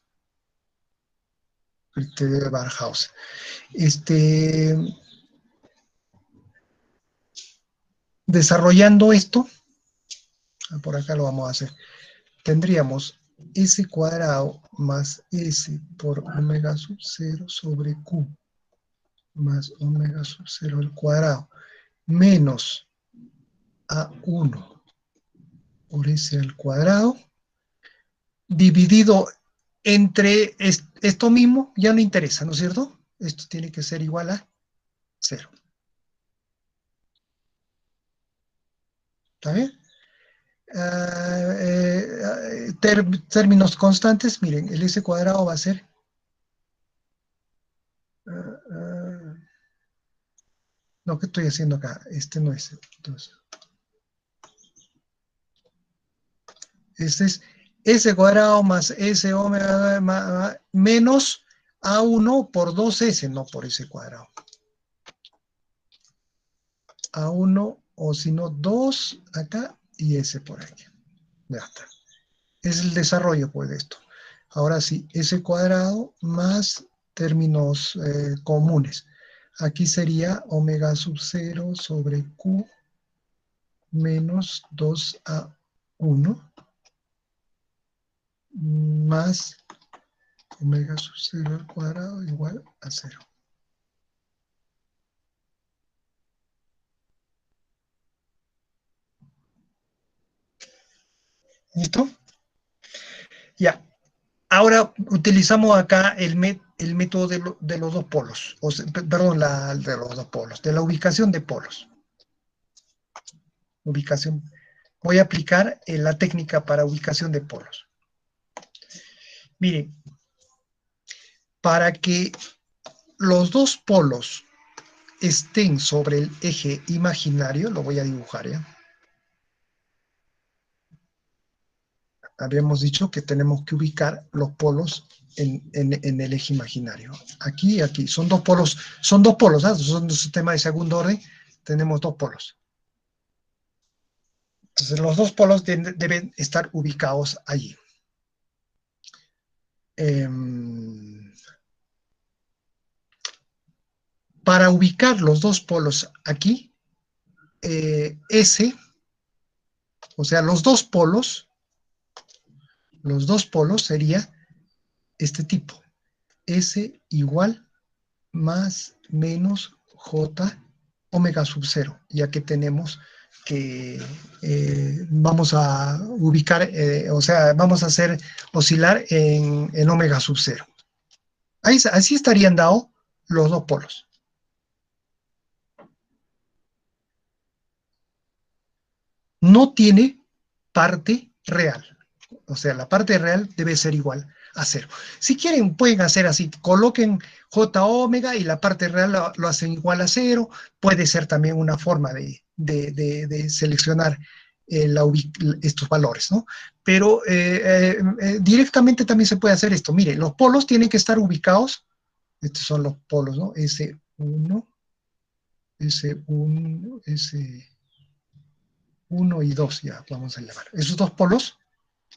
Criterio de Bauhaus. Desarrollando esto, por acá lo vamos a hacer, tendríamos S cuadrado más S por omega sub 0 sobre Q más omega sub 0 al cuadrado menos A1 por S al cuadrado dividido entre esto mismo, ya no interesa, ¿no es cierto? Esto tiene que ser igual a 0. ¿Está bien? Términos constantes, miren, el S cuadrado va a ser no, ¿qué estoy haciendo acá? Este no es. Entonces, este es S cuadrado más S omega menos A1 por 2S, no por S cuadrado. A1 o si no 2 acá y S por aquí. Ya está. Es el desarrollo pues de esto. Ahora sí, S cuadrado más términos comunes. Aquí sería omega sub 0 sobre Q menos 2A1 más omega sub 0 al cuadrado igual a 0. ¿Listo? Ya. Ahora utilizamos acá el método de los dos polos, perdón, de los dos polos, de la ubicación de polos. Ubicación. Voy a aplicar la técnica para ubicación de polos. Miren, para que los dos polos estén sobre el eje imaginario, lo voy a dibujar, ¿ya? Habíamos dicho que tenemos que ubicar los polos en el eje imaginario. Aquí y aquí. Son dos polos, ¿sabes? Son un sistema de segundo orden. Tenemos dos polos. Entonces los dos polos deben estar ubicados allí. Para ubicar los dos polos aquí, S, o sea, los dos polos sería este tipo. S igual más menos J omega sub 0, ya que tenemos que vamos a ubicar, o sea, vamos a hacer oscilar en omega sub 0. Así estarían dados los dos polos. No tiene parte real. O sea, la parte real debe ser igual a 0. Si quieren, pueden hacer así. Coloquen J omega y la parte real lo hacen igual a 0. Puede ser también una forma de seleccionar estos valores, ¿no? Pero directamente también se puede hacer esto. Mire, los polos tienen que estar ubicados. Estos son los polos, ¿no? S1, S1, S1 y 2, ya vamos a llamar. Esos dos polos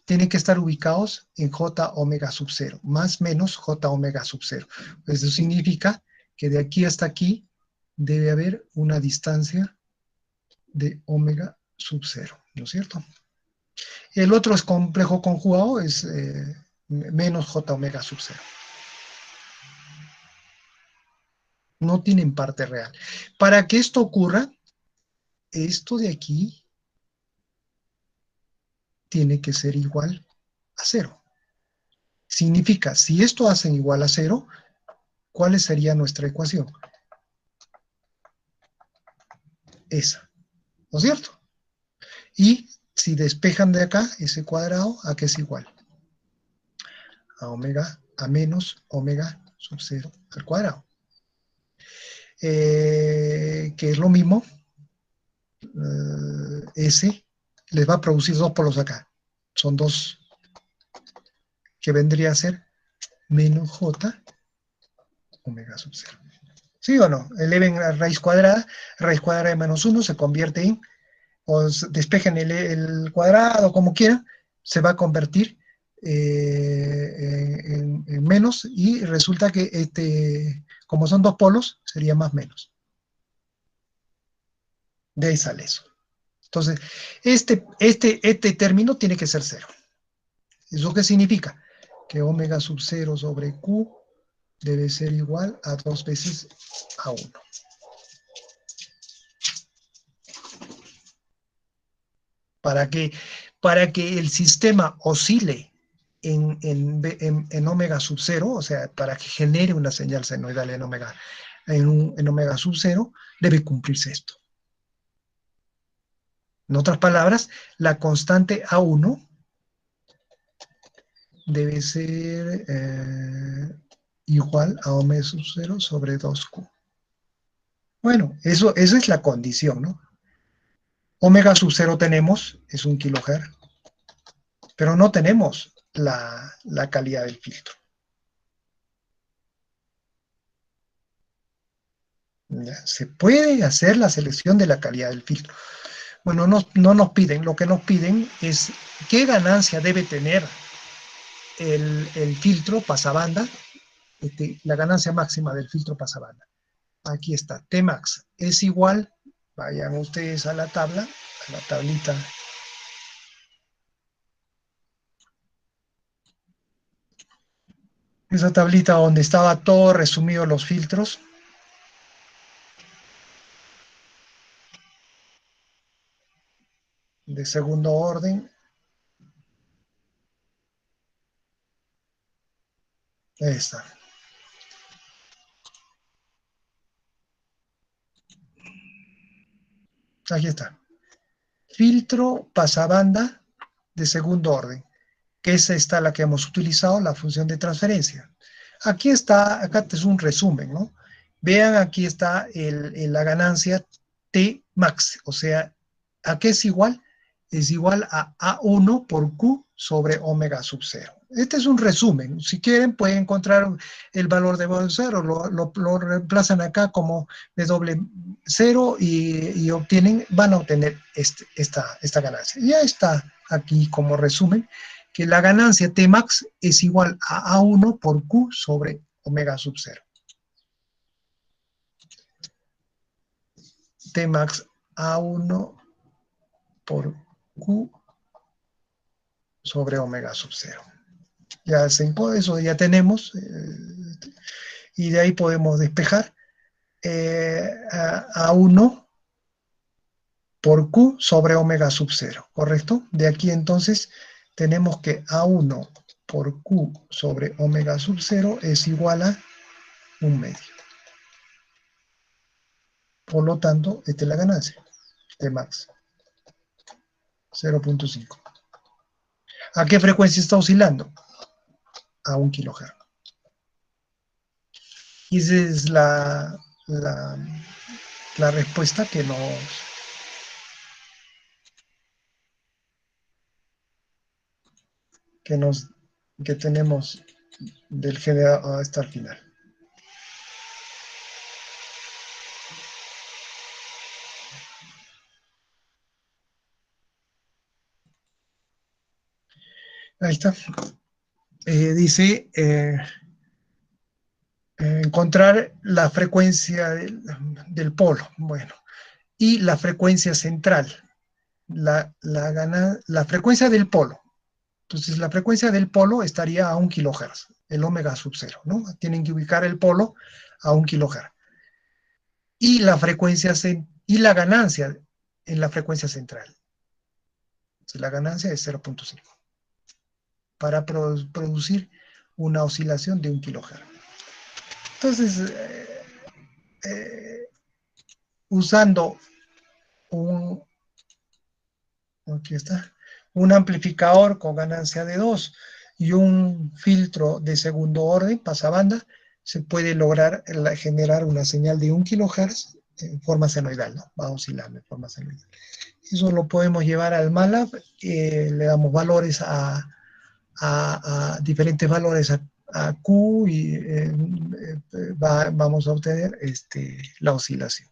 tienen que estar ubicados en J omega sub 0, más menos J omega sub 0. Eso significa que de aquí hasta aquí debe haber una distancia de omega sub 0, ¿no es cierto? El otro es complejo conjugado, es menos J omega sub 0. No tienen parte real. Para que esto ocurra, esto de aquí tiene que ser igual a 0. Significa, si esto hacen igual a 0, ¿cuál sería nuestra ecuación? Esa, ¿no es cierto? Y si despejan de acá, ese cuadrado, ¿a qué es igual? A omega, a menos omega sub 0 al cuadrado. Que es lo mismo, S les va a producir dos polos acá. Son dos, que vendría a ser menos J omega sub 0. ¿Sí o no? Eleven la raíz cuadrada de menos 1 se convierte en, o despejen el cuadrado, como quieran, se va a convertir en menos, y resulta que como son dos polos, sería más menos. De ahí sale eso. Entonces, este término tiene que ser 0. ¿Eso qué significa? Que omega sub 0 sobre Q debe ser igual a 2 veces a 1. Para que el sistema oscile en omega sub 0, o sea, para que genere una señal senoidal en omega sub 0, debe cumplirse esto. En otras palabras, la constante A1 debe ser igual a omega sub 0 sobre 2Q. Bueno, eso es la condición, ¿no? Omega sub 0 tenemos, es 1 kilohertz, pero no tenemos la calidad del filtro. ¿Ya? Se puede hacer la selección de la calidad del filtro. Bueno, no nos piden, lo que nos piden es qué ganancia debe tener el filtro pasabanda, la ganancia máxima del filtro pasabanda. Aquí está, Tmax es igual, vayan ustedes a la tabla, a la tablita. Esa tablita donde estaba todo resumido los filtros. De segundo orden. Ahí está. Aquí está. Filtro pasabanda de segundo orden, que es esta la que hemos utilizado, la función de transferencia. Aquí está, acá es un resumen, ¿no? Vean, aquí está la ganancia T max, o sea, ¿a qué es igual? Es igual a A1 por Q sobre omega sub 0. Este es un resumen. Si quieren, pueden encontrar el valor de 0, lo reemplazan acá como W 0 y van a obtener esta ganancia. Ya está aquí como resumen, que la ganancia Tmax es igual a A1 por Q sobre omega sub 0. Tmax A1 por Q sobre omega sub 0. Ya eso ya tenemos, y de ahí podemos despejar A1 por Q sobre omega sub 0, ¿correcto? De aquí entonces tenemos que A1 por Q sobre omega sub 0 es igual a 1/2. Por lo tanto, esta es la ganancia, Tmax, 0.5. ¿A qué frecuencia está oscilando? A 1 kHz. Y esa es la respuesta que nos que tenemos del generador hasta el final. Ahí está. Dice encontrar la frecuencia del polo. Bueno, y la frecuencia central. La frecuencia del polo. Entonces, la frecuencia del polo estaría a 1 kHz, el omega sub 0, ¿no? Tienen que ubicar el polo a 1 kHz. Y la ganancia en la frecuencia central. Entonces, la ganancia es 0.5 para producir una oscilación de 1 kHz. Entonces, usando aquí está, un amplificador con ganancia de 2 y un filtro de segundo orden, pasabanda, se puede lograr generar una señal de 1 kHz en forma senoidal, ¿no? Va oscilando en forma senoidal. Eso lo podemos llevar al MATLAB, le damos valores a diferentes valores a Q y vamos a obtener la oscilación.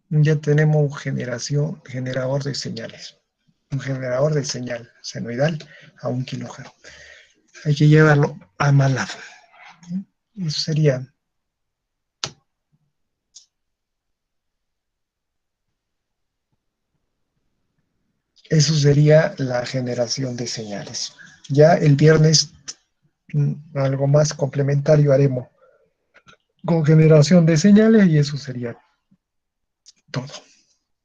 Ya tenemos un generador de señales. Un generador de señal senoidal a 1 kHz. Hay que llevarlo a MATLAB. Eso sería la generación de señales. Ya el viernes algo más complementario haremos con generación de señales y eso sería todo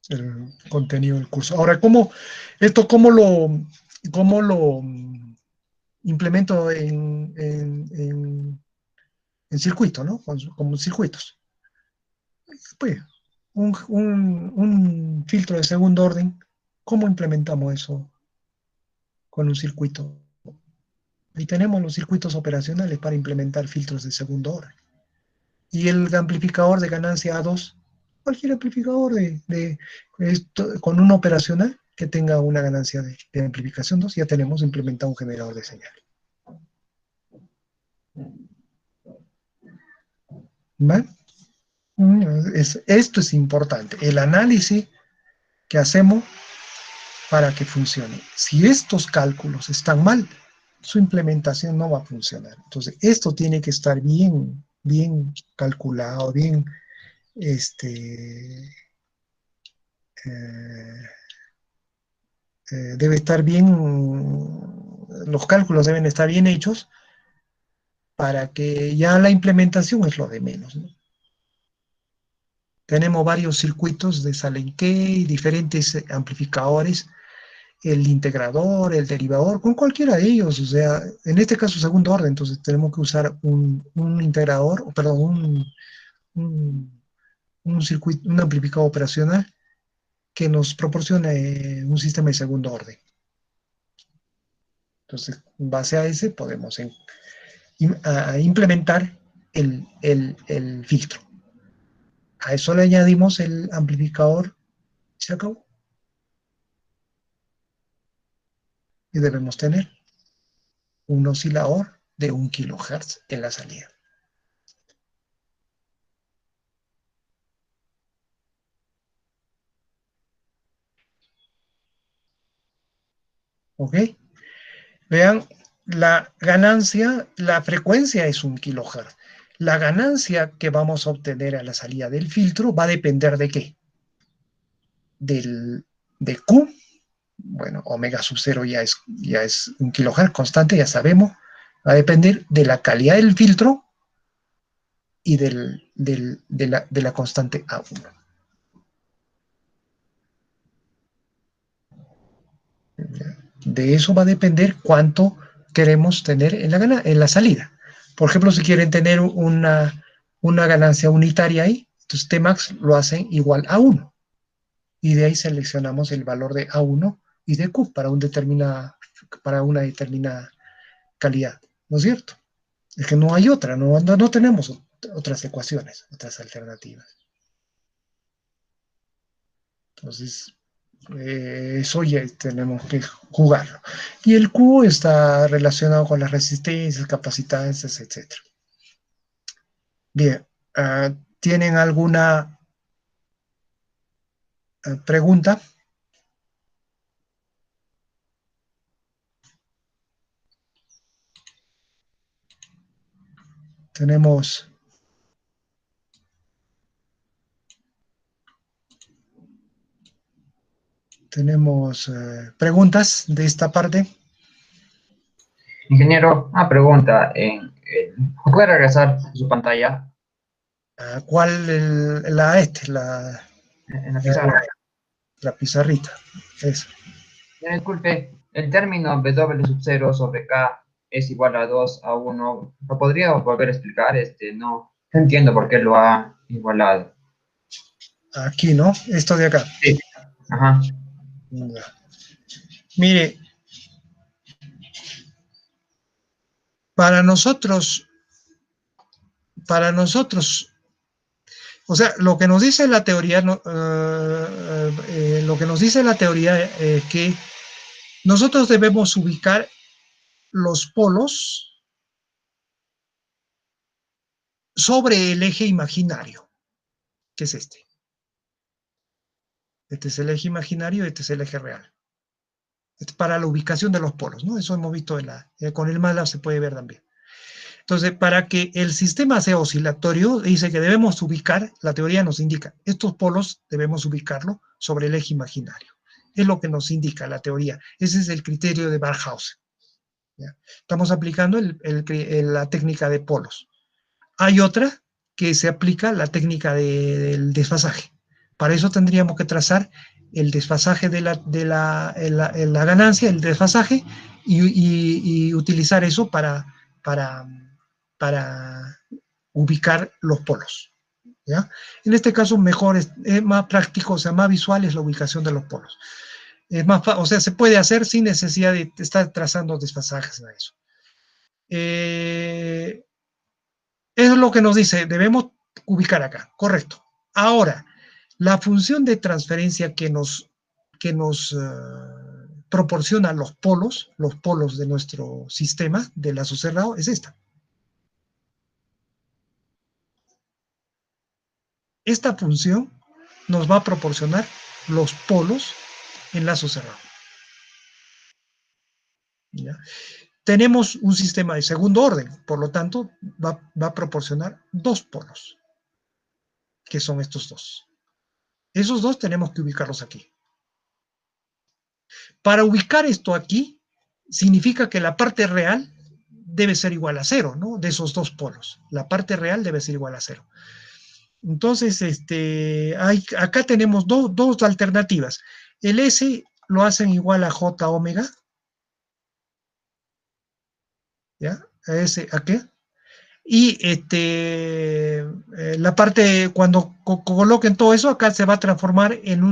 el contenido del curso. Ahora, cómo lo implemento en circuito, ¿no? Como circuitos. Pues, un filtro de segundo orden, ¿cómo implementamos eso con un circuito? Y tenemos los circuitos operacionales para implementar filtros de segundo orden. Y el amplificador de ganancia A2, cualquier amplificador con un operacional que tenga una ganancia de amplificación 2, ya tenemos implementado un generador de señales. ¿Vale? Esto es importante, el análisis que hacemos para que funcione. Si estos cálculos están mal, su implementación no va a funcionar. Entonces, esto tiene que estar bien, bien calculado, bien, debe estar bien, los cálculos deben estar bien hechos para que ya la implementación es lo de menos, ¿no? Tenemos varios circuitos de Saленkey, diferentes amplificadores, el integrador, el derivador, con cualquiera de ellos, o sea, en este caso segundo orden, entonces tenemos que usar un integrador, perdón, un circuito, un amplificador operacional que nos proporcione un sistema de segundo orden. Entonces, en base a ese podemos implementar el filtro. A eso le añadimos el amplificador, se acabó. Y debemos tener un oscilador de 1 kHz en la salida. ¿Ok? Vean, la ganancia, la frecuencia es 1 kHz. La ganancia que vamos a obtener a la salida del filtro va a depender de ¿qué? De Q. Bueno, omega sub 0 ya es 1 kHz constante, ya sabemos. Va a depender de la calidad del filtro y de la constante A1. De eso va a depender cuánto queremos tener en la salida. Por ejemplo, si quieren tener una ganancia unitaria ahí, entonces Tmax lo hacen igual a 1. Y de ahí seleccionamos el valor de A1 y de Q para una determinada calidad. ¿No es cierto? Es que no hay otra, no tenemos otras ecuaciones, otras alternativas. Entonces, eso ya tenemos que jugarlo. Y el Q está relacionado con las resistencias, capacitances, etc. Bien, ¿tienen alguna pregunta? Tenemos preguntas de esta parte. Ingeniero, una pregunta. ¿Puede regresar su pantalla ¿Cuál? en la pizarra? La pizarrita. Eso. Disculpe, el término W sub 0 sobre K es igual a 2 a 1. ¿Lo podría volver a explicar? No entiendo por qué lo ha igualado. Aquí, ¿no? Esto de acá. Sí. Ajá. Ya. Mire, para nosotros, o sea, lo que nos dice la teoría, lo que nos dice la teoría es que nosotros debemos ubicar los polos sobre el eje imaginario, que es este. Este es el eje imaginario, este es el eje real. Este es para la ubicación de los polos, ¿no? Eso hemos visto con el MATLAB se puede ver también. Entonces, para que el sistema sea oscilatorio, dice que debemos ubicar, la teoría nos indica, estos polos debemos ubicarlo sobre el eje imaginario. Es lo que nos indica la teoría. Ese es el criterio de Barkhausen. ¿Ya? Estamos aplicando la técnica de polos. Hay otra que se aplica, la técnica del desfasaje. Para eso tendríamos que trazar el desfasaje de la ganancia, el desfasaje, y utilizar eso para ubicar los polos. ¿Ya? En este caso, mejor es más práctico, o sea, más visual es la ubicación de los polos. Es más, o sea, se puede hacer sin necesidad de estar trazando desfasajes en eso. Eso es lo que nos dice, debemos ubicar acá, correcto. Ahora, la función de transferencia que nos proporciona los polos de nuestro sistema de lazo cerrado es esta. Esta función nos va a proporcionar los polos en lazo cerrado. ¿Ya? Tenemos un sistema de segundo orden, por lo tanto, va a proporcionar dos polos, que son estos dos. Esos dos tenemos que ubicarlos aquí. Para ubicar esto aquí, significa que la parte real debe ser igual a cero, ¿no? De esos dos polos. La parte real debe ser igual a cero. Entonces, acá tenemos dos alternativas. El S lo hacen igual a J omega, ¿ya? ¿A qué? Y la parte, cuando coloquen todo eso, acá se va a transformar en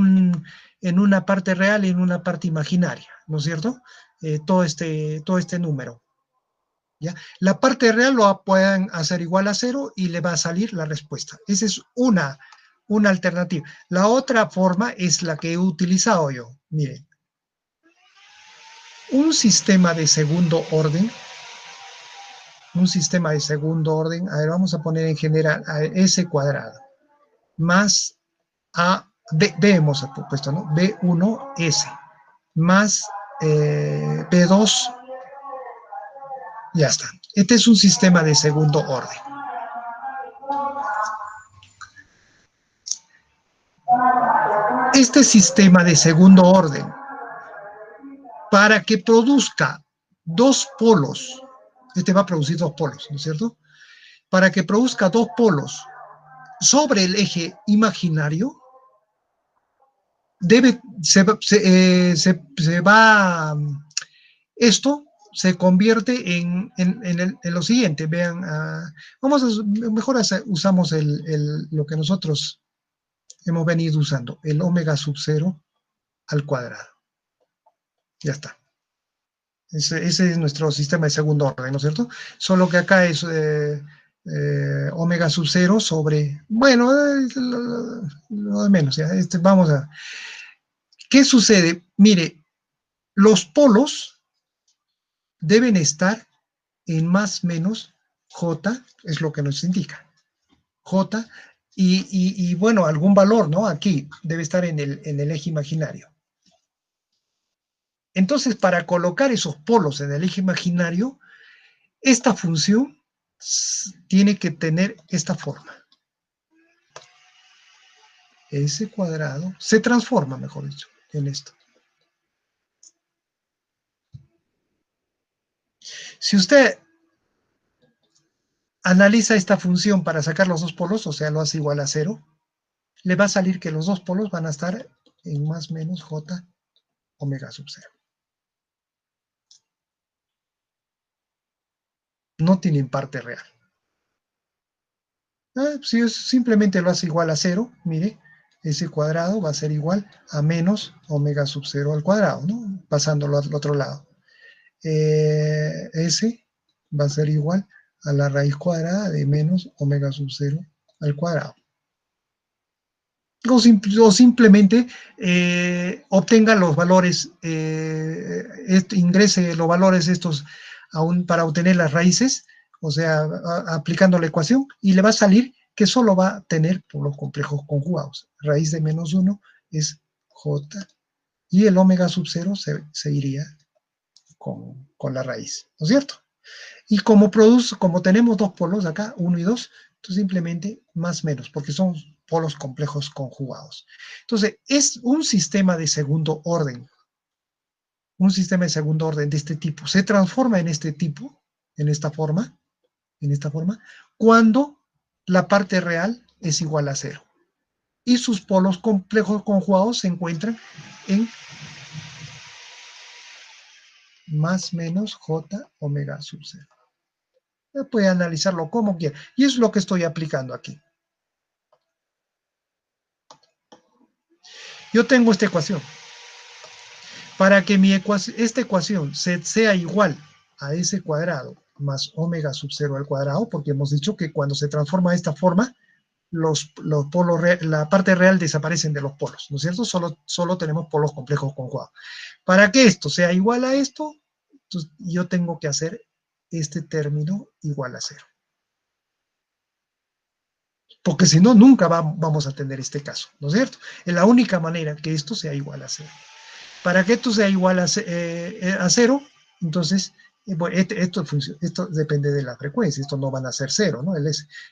una parte real y en una parte imaginaria, ¿no es cierto? Todo este número. ¿Ya? La parte real lo pueden hacer igual a cero y le va a salir la respuesta. Esa es una alternativa. La otra forma es la que he utilizado yo. Miren, un sistema de segundo orden un sistema de segundo orden, a ver, vamos a poner en general a S cuadrado, más B hemos puesto, ¿no? B1S, más B2, ya está. Este es un sistema de segundo orden. Este sistema de segundo orden, para que produzca dos polos, este va a producir dos polos, ¿no es cierto? Para que produzca dos polos sobre el eje imaginario, esto se convierte en lo siguiente. Vean, mejor usamos lo que nosotros hemos venido usando, el omega sub 0 al cuadrado. Ya está. Ese es nuestro sistema de segundo orden, ¿no es cierto? Solo que acá es omega sub 0 sobre, bueno, lo de menos, ya. Vamos a... ¿Qué sucede? Mire, los polos deben estar en más menos J, es lo que nos indica. J, y bueno, algún valor, ¿no? Aquí debe estar en el eje imaginario. Entonces, para colocar esos polos en el eje imaginario, esta función tiene que tener esta forma. S cuadrado se transforma, mejor dicho, en esto. Si usted analiza esta función para sacar los dos polos, o sea, lo hace igual a 0, le va a salir que los dos polos van a estar en más menos J omega sub 0. No tienen parte real. Si simplemente lo hace igual a 0, mire, ese cuadrado va a ser igual a menos omega sub 0 al cuadrado, ¿no? Pasándolo al otro lado. S va a ser igual a la raíz cuadrada de menos omega sub 0 al cuadrado. O simplemente obtenga los valores, ingrese los valores estos para obtener las raíces, o sea, aplicando la ecuación, y le va a salir que solo va a tener polos complejos conjugados. Raíz de menos 1 es J, y el omega sub 0 se iría con la raíz, ¿no es cierto? Y como tenemos dos polos acá, 1 y 2, entonces simplemente más menos, porque son polos complejos conjugados. Entonces, es un sistema de segundo orden. Un sistema de segundo orden de este tipo se transforma en este tipo, en esta forma, cuando la parte real es igual a 0. Y sus polos complejos conjugados se encuentran en más menos J omega sub 0. Puede analizarlo como quiera. Y es lo que estoy aplicando aquí. Yo tengo esta ecuación. Para que esta ecuación sea igual a S cuadrado más omega sub 0 al cuadrado, porque hemos dicho que cuando se transforma de esta forma, los polos, la parte real desaparecen de los polos, ¿no es cierto? Solo tenemos polos complejos conjugados. Para que esto sea igual a esto, entonces yo tengo que hacer este término igual a 0. Porque si no, nunca vamos a tener este caso, ¿no es cierto? Es la única manera que esto sea igual a 0. Para que esto sea igual a 0, entonces, bueno, esto depende de la frecuencia, esto no van a ser 0, ¿no?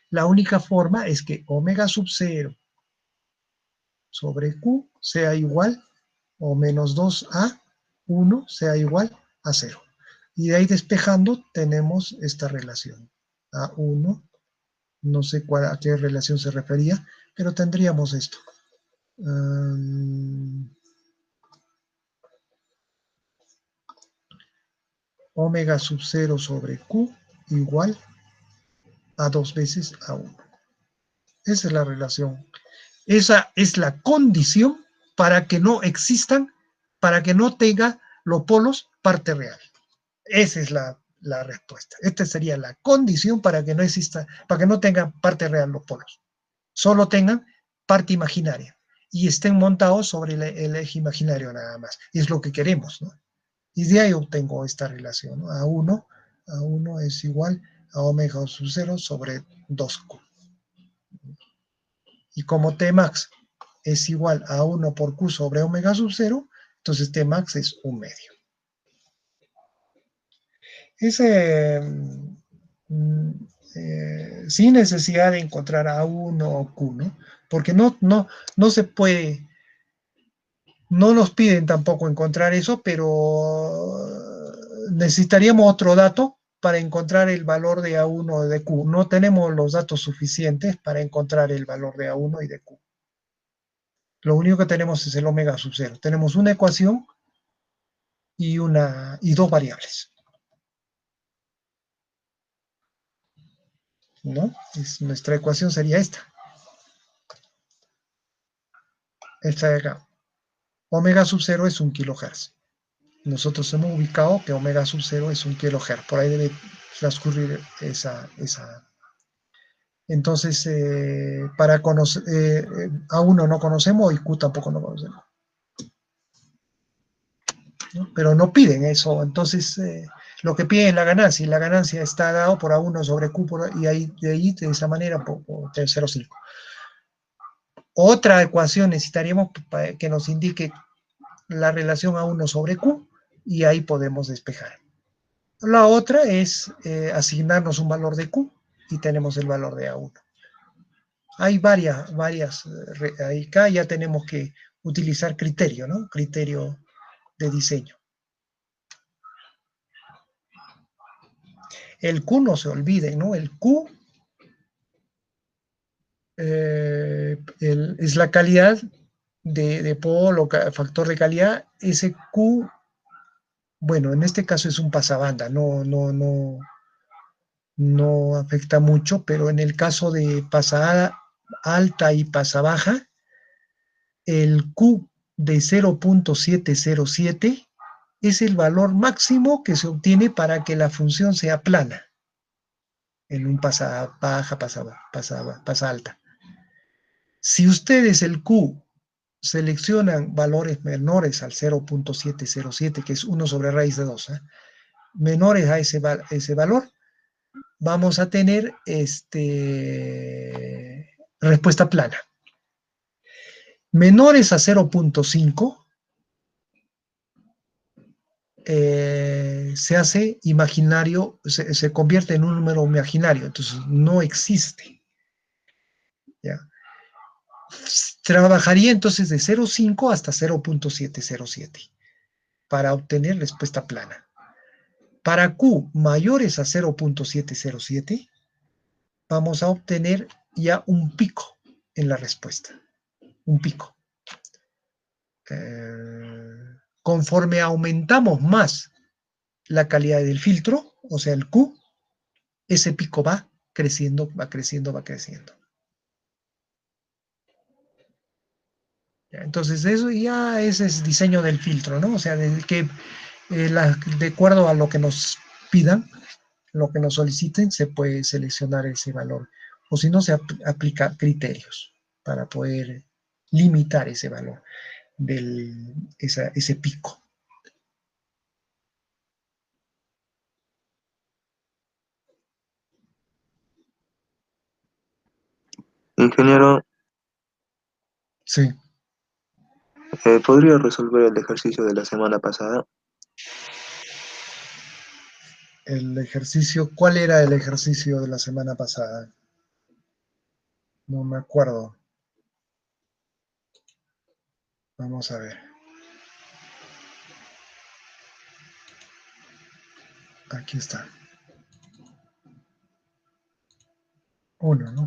La única forma es que omega sub 0 sobre Q sea igual, o menos 2A, 1 sea igual a 0. Y de ahí despejando tenemos esta relación. A1, no sé a qué relación se refería, pero tendríamos esto. Omega sub 0 sobre Q igual a 2 veces A1. Esa es la relación. Esa es la condición para que no existan, para que no tenga los polos parte real. Esa es la respuesta. Esta sería la condición para que no exista, para que no tengan parte real los polos. Solo tengan parte imaginaria y estén montados sobre el eje imaginario nada más. Es lo que queremos, ¿no? Y de ahí obtengo esta relación, ¿no? A1 es igual a omega sub 0 sobre 2Q. Y como Tmax es igual a 1 por Q sobre omega sub 0, entonces Tmax es 1/2. Ese, sin necesidad de encontrar A1 o Q, ¿no? Porque no se puede, no nos piden tampoco encontrar eso, pero necesitaríamos otro dato para encontrar el valor de A1 o de Q. No tenemos los datos suficientes para encontrar el valor de A1 y de Q. Lo único que tenemos es el omega sub 0. Tenemos una ecuación y dos variables, ¿no? Nuestra ecuación sería esta de acá. Omega sub 0 es 1 kilohertz. Nosotros hemos ubicado que omega sub 0 es 1 kilohertz. Por ahí debe transcurrir esa. Entonces, para conocer, A1 no conocemos y Q tampoco no conocemos, ¿no? Pero no piden eso. Entonces, lo que piden es la ganancia, y la ganancia está dado por A1 sobre Q, y ahí, de esa manera, por 0,5. Otra ecuación necesitaríamos que nos indique la relación A1 sobre Q, y ahí podemos despejar. La otra es asignarnos un valor de Q y tenemos el valor de A1. Hay varias, acá ya tenemos que utilizar criterio, ¿no? Criterio de diseño. El Q no se olvide, ¿no? El Q es la calidad de polo, factor de calidad. Ese Q, bueno, en este caso es un pasabanda, no afecta mucho, pero en el caso de pasada alta y pasa baja, el Q de 0.707 es el valor máximo que se obtiene para que la función sea plana en un pasa baja, pasa alta. Si ustedes el Q seleccionan valores menores al 0.707, que es 1 sobre raíz de 2, menores a ese valor, vamos a tener respuesta plana. Menores a 0.5 se hace imaginario, se convierte en un número imaginario, entonces no existe. ¿Ya? Trabajaría entonces de 0.5 hasta 0.707 para obtener respuesta plana. Para Q mayores a 0.707, vamos a obtener ya un pico en la respuesta. Un pico. Conforme aumentamos más la calidad del filtro, o sea, el Q, ese pico va creciendo, va creciendo, va creciendo. Entonces, eso ya ese es diseño del filtro, ¿no? O sea, de acuerdo a lo que nos pidan, lo que nos soliciten, se puede seleccionar ese valor. O si no, se aplica criterios para poder limitar ese valor, ese pico. Ingeniero, Sí. ¿podría resolver el ejercicio de la semana pasada? El ejercicio, ¿cuál era el ejercicio de la semana pasada? No me acuerdo. Vamos a ver. Aquí está. 1, ¿no?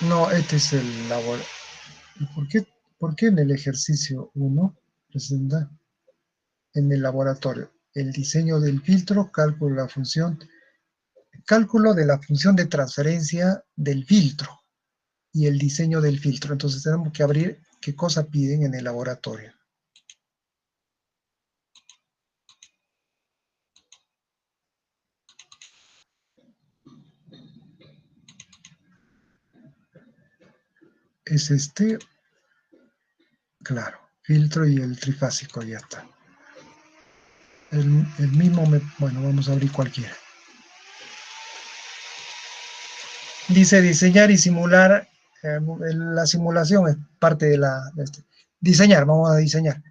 No, este es el laboratorio. ¿Por qué en el ejercicio 1 presenta en el laboratorio el diseño del filtro, cálculo de la función de transferencia del filtro y el diseño del filtro? Entonces tenemos que abrir qué cosa piden en el laboratorio. Es claro, filtro y el trifásico, ya está. el mismo, bueno, vamos a abrir cualquiera. Dice diseñar y simular, la simulación es parte de diseñar, vamos a diseñar.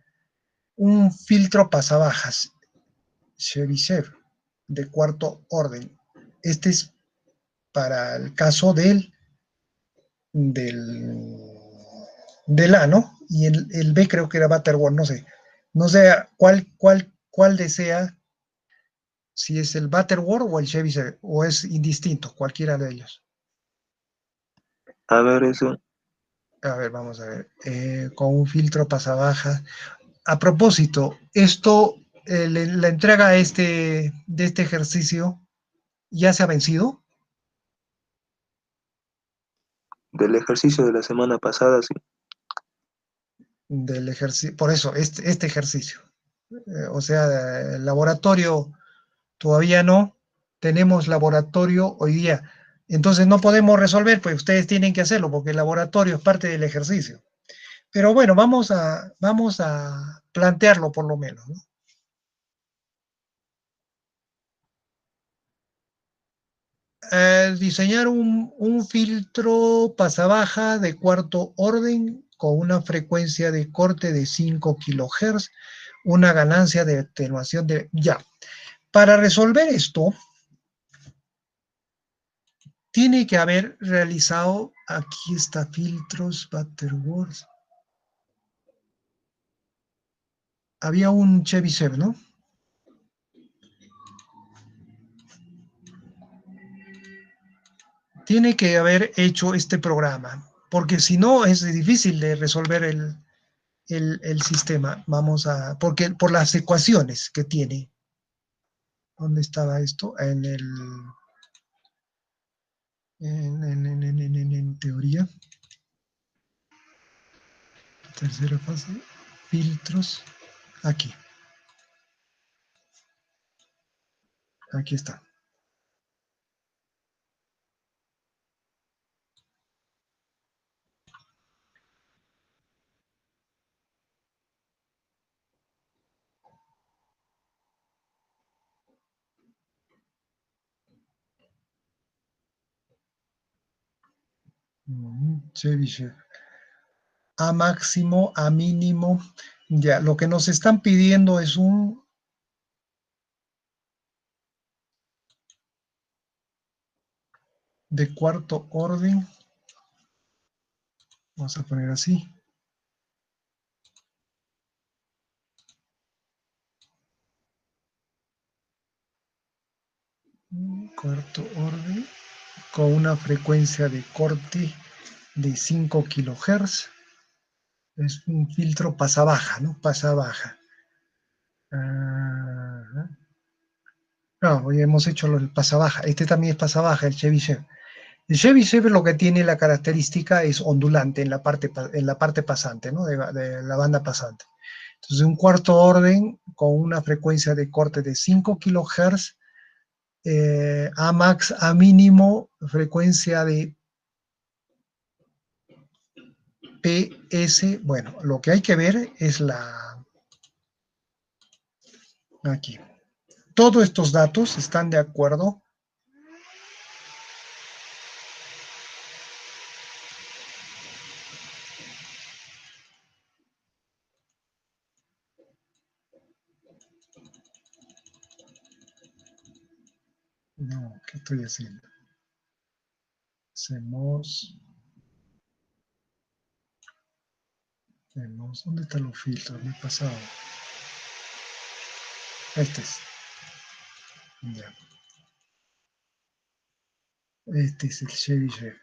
Un filtro pasabajas, Chebyshev, de cuarto orden. Este es para el caso del, del A, ¿no? Y el B creo que era Butterworth, no sé. No sé cuál desea, si es el Butterworth o el Chebyshev, o es indistinto, cualquiera de ellos. A ver eso. A ver, vamos a ver. Con un filtro pasabajas. A propósito, esto, la entrega de este ejercicio ya se ha vencido Del ejercicio de la semana pasada, sí. del ejercicio, por eso, este ejercicio. O sea, el laboratorio todavía no, tenemos laboratorio hoy día. Entonces no podemos resolver, pues ustedes tienen que hacerlo, porque el laboratorio es parte del ejercicio. Pero bueno, vamos a plantearlo por lo menos, ¿no? Diseñar un filtro pasabaja de cuarto orden con una frecuencia de corte de 5 kilohertz, una ganancia de atenuación de... Ya, para resolver esto, tiene que haber realizado, aquí está filtros, Butterworth, había un Chebyshev, ¿no? Tiene que haber hecho este programa, porque si no es difícil de resolver el sistema. Porque por las ecuaciones que tiene. ¿Dónde estaba esto? En teoría. Tercera fase. Filtros. Aquí. Aquí está. Chebyshev. A máximo, a mínimo. Ya, lo que nos están pidiendo es un de cuarto orden. Vamos a poner así. Cuarto orden con una frecuencia de corte de 5 kilohertz. Es un filtro pasa-baja, ¿no? Pasa-baja. No, hoy hemos hecho el pasa-baja. Este también es pasa-baja, el Chebyshev. El Chebyshev lo que tiene la característica es ondulante en la parte pasante, ¿no? De la banda pasante. Entonces, un cuarto orden con una frecuencia de corte de 5 kilohertz, A max, A mínimo, frecuencia de PS. Bueno, lo que hay que ver es aquí. Todos estos datos están de acuerdo. No, ¿qué estoy haciendo? ¿Dónde están los filtros? Me he pasado. Este es. Ya. Este es el Chebyshev.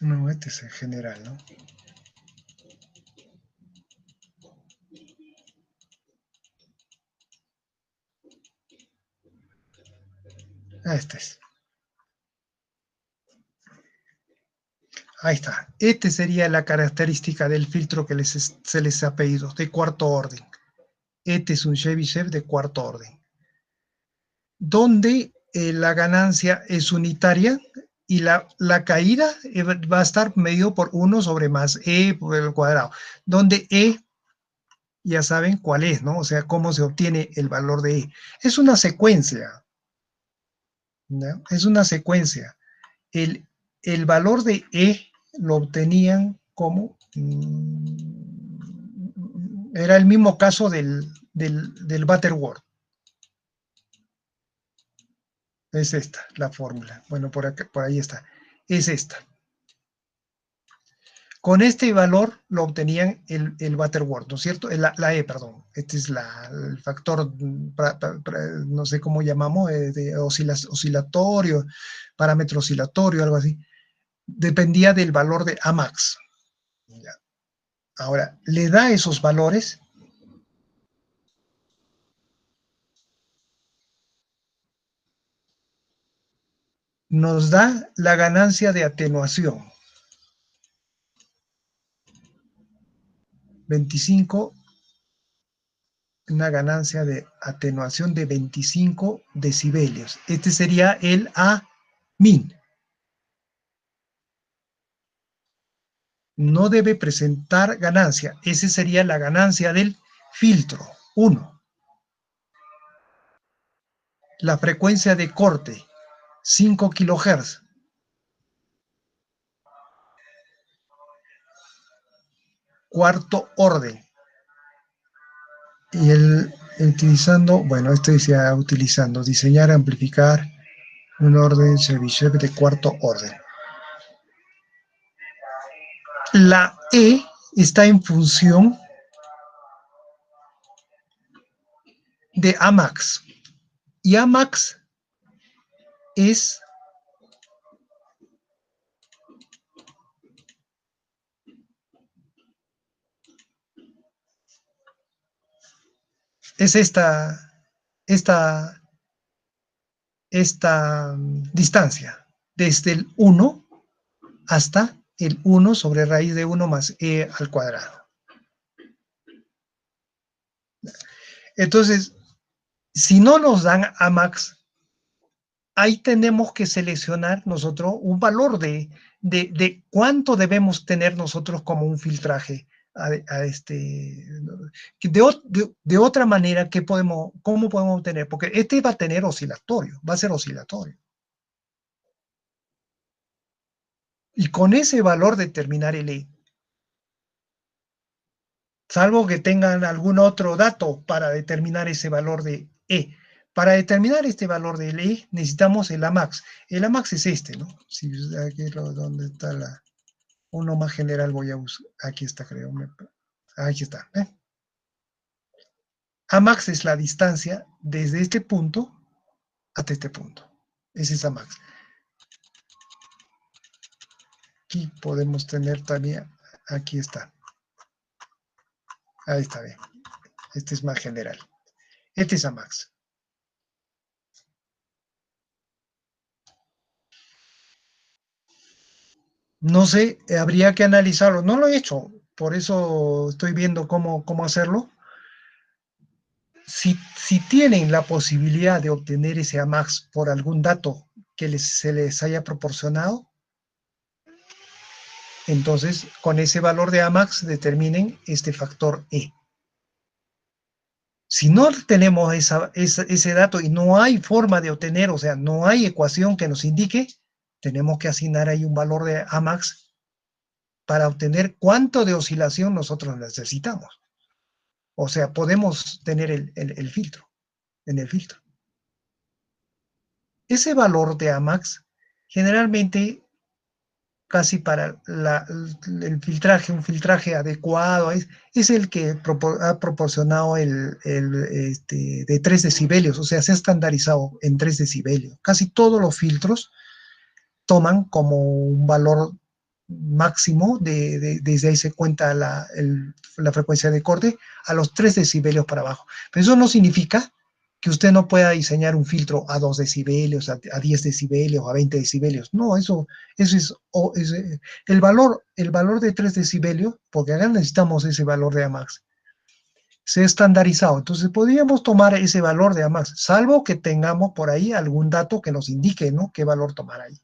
No, este es el general, ¿no? Este es. Ahí está. Este sería la característica del filtro que se les ha pedido, de cuarto orden. Este es un Chebyshev de cuarto orden, donde la ganancia es unitaria y la caída va a estar medido por 1 sobre más E por el cuadrado, donde E ya saben cuál es, ¿no? O sea, cómo se obtiene el valor de E. Es una secuencia, ¿no? Es una secuencia. El valor de E lo obtenían como... era el mismo caso del Butterworth. Es esta, la fórmula. Bueno, por ahí está. Es esta. Con este valor lo obtenían el Butterworth, ¿no es cierto? La E, perdón. Este es el factor, no sé cómo llamamos, de oscilatorio, parámetro oscilatorio, algo así. Dependía del valor de Amax. Ya. Ahora, le da esos valores. Nos da la ganancia de atenuación. 25, una ganancia de atenuación de 25 decibelios. Este sería el A min. No debe presentar ganancia. Esa sería la ganancia del filtro. 1. La frecuencia de corte, 5 kHz. Cuarto orden. Y utilizando, bueno, esto decía utilizando, diseñar, amplificar un orden Chebyshev de cuarto orden. La E está en función de Amax. Y Amax es esta distancia, desde el 1 hasta el 1 sobre raíz de 1 más E al cuadrado. Entonces, si no nos dan Amax, ahí tenemos que seleccionar nosotros un valor de cuánto debemos tener nosotros como un filtraje. De otra manera, ¿cómo podemos obtener? Porque este va a tener oscilatorio, va a ser oscilatorio. Y con ese valor determinar el E. Salvo que tengan algún otro dato para determinar ese valor de E. Para determinar este valor de E necesitamos el Amax. El Amax es este, ¿no? Si aquí donde está uno más general voy a buscar. Aquí está, creo. Aquí está. Amax es la distancia desde este punto hasta este punto. Ese es Amax. Aquí podemos tener también, aquí está. Ahí está bien. Este es más general. Este es Amax. No sé, habría que analizarlo. No lo he hecho, por eso estoy viendo cómo hacerlo. Si tienen la posibilidad de obtener ese Amax por algún dato que se les haya proporcionado, entonces con ese valor de Amax determinen este factor E. Si no tenemos ese dato y no hay forma de obtener, o sea, no hay ecuación que nos indique, tenemos que asignar ahí un valor de Amax para obtener cuánto de oscilación nosotros necesitamos. O sea, podemos tener el filtro, en el filtro. Ese valor de Amax, generalmente, casi para el filtraje, un filtraje adecuado, es el que ha proporcionado de 3 decibelios, o sea, se ha estandarizado en 3 decibelios. Casi todos los filtros toman como un valor máximo, desde ahí se cuenta la frecuencia de corte, a los 3 decibelios para abajo. Pero eso no significa que usted no pueda diseñar un filtro a 2 decibelios, a 10 decibelios, a 20 decibelios. No, eso es el valor de 3 decibelios, porque acá necesitamos ese valor de Amax. se ha estandarizado. Entonces podríamos tomar ese valor de Amax, salvo que tengamos por ahí algún dato que nos indique, ¿no?, qué valor tomar ahí.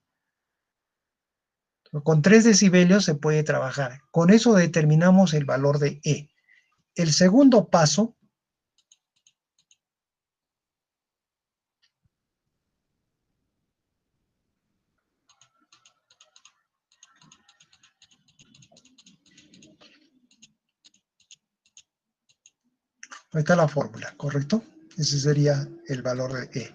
Con 3 decibelios se puede trabajar. Con eso determinamos el valor de E. El segundo paso ahí está la fórmula, ¿correcto? Ese sería el valor de E.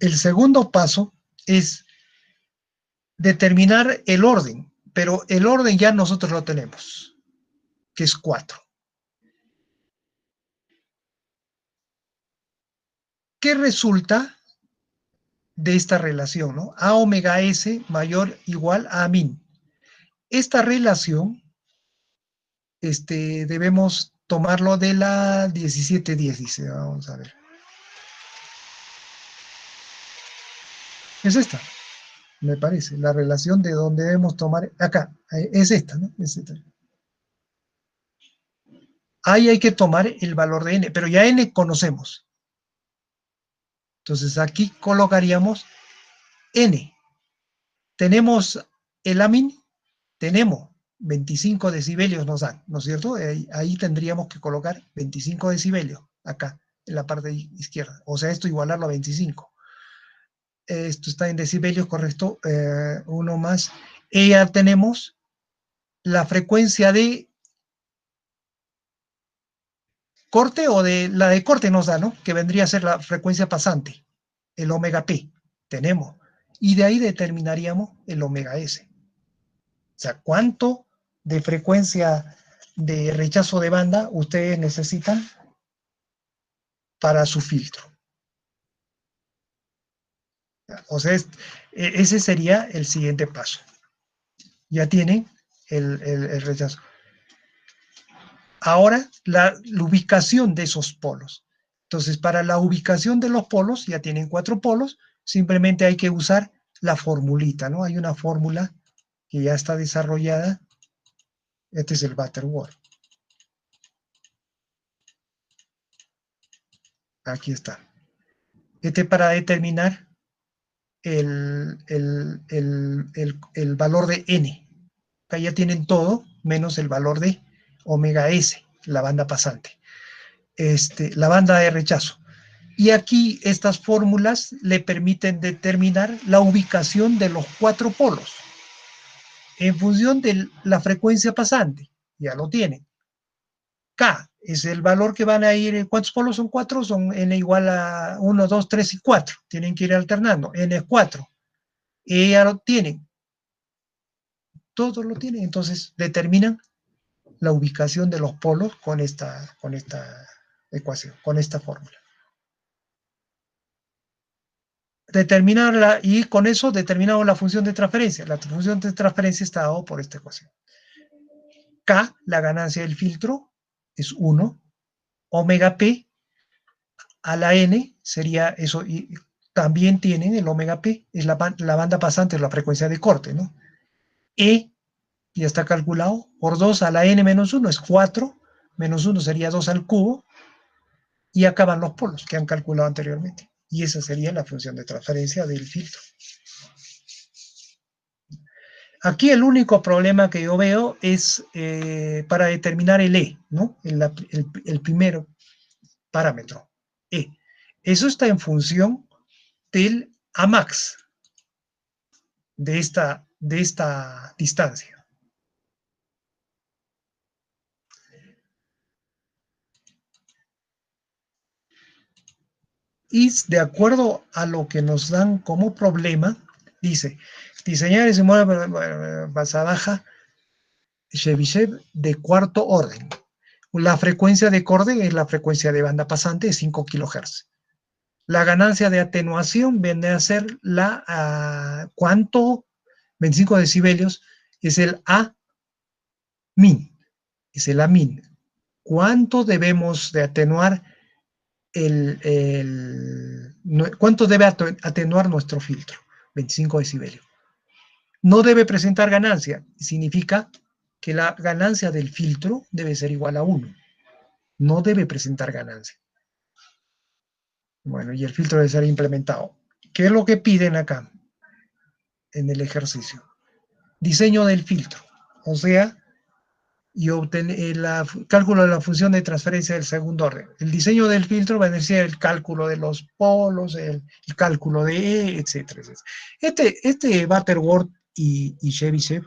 El segundo paso es determinar el orden, pero el orden ya nosotros lo tenemos, que es 4. ¿Qué resulta de esta relación, ¿no? A omega S mayor igual a min. Esta relación debemos tomarlo de la 1710, dice, vamos a ver. Es esta, me parece, la relación de donde debemos tomar, acá, es esta, ¿no? Es esta. Ahí hay que tomar el valor de n, pero ya n conocemos. Entonces aquí colocaríamos n. Tenemos el amin, tenemos 25 decibelios nos dan, ¿no es cierto? Ahí tendríamos que colocar 25 decibelios, acá, en la parte izquierda. O sea, esto igualarlo a 25. Esto está en decibelios, correcto, uno más. Y ya tenemos la frecuencia de corte, o de la de corte nos da, ¿no? Que vendría a ser la frecuencia pasante, el omega p, tenemos. Y de ahí determinaríamos el omega s. O sea, ¿cuánto de frecuencia de rechazo de banda ustedes necesitan para su filtro? O sea, ese sería el siguiente paso. Ya tienen el rechazo. Ahora, la ubicación de esos polos. Entonces, para la ubicación de los polos, ya tienen 4 polos, simplemente hay que usar la formulita, ¿no? Hay una fórmula que ya está desarrollada. Este es el Butterworth. Aquí está. Para determinar el valor de n. Acá ya tienen todo, menos el valor de omega s, la banda pasante. La banda de rechazo. Y aquí estas fórmulas le permiten determinar la ubicación de los 4 polos en función de la frecuencia pasante. Ya lo tienen. K es el valor que van a ir. ¿Cuántos polos son 4? Son n igual a 1, 2, 3 y 4. Tienen que ir alternando. N es 4. Y ya lo tienen. Todos lo tienen. Entonces determinan la ubicación de los polos con esta ecuación, con esta fórmula. Determinarla, y con eso determinamos la función de transferencia. La función de transferencia está dado por esta ecuación. K, la ganancia del filtro, es 1. Omega P a la N sería eso. Y también tienen el omega P, es la banda pasante, la frecuencia de corte, ¿no? E, ya está calculado, por 2 a la N menos 1 es 4, menos 1 sería 2 al cubo, y acaban los polos que han calculado anteriormente. Y esa sería la función de transferencia del filtro. Aquí el único problema que yo veo es para determinar el E, ¿no? El primer parámetro, E. Eso está en función del Amax de esta distancia. Y de acuerdo a lo que nos dan como problema, dice, diseñar ese modelo base baja Chebyshev de cuarto orden. La frecuencia de corte es la frecuencia de banda pasante de 5 kHz. La ganancia de atenuación viene a ser ¿cuánto? 25 decibelios es el A min, es el A min. ¿Cuánto debemos de atenuar cuánto debe atenuar nuestro filtro? 25 decibelios. No debe presentar ganancia, significa que la ganancia del filtro debe ser igual a 1. No debe presentar ganancia. Bueno, y el filtro debe ser implementado. ¿Qué es lo que piden acá en el ejercicio? Diseño del filtro. O sea, y obtener el cálculo de la función de transferencia del segundo orden. El diseño del filtro va a decir el cálculo de los polos, el cálculo de E, etcétera, etcétera. Este Butterworth y Chebyshev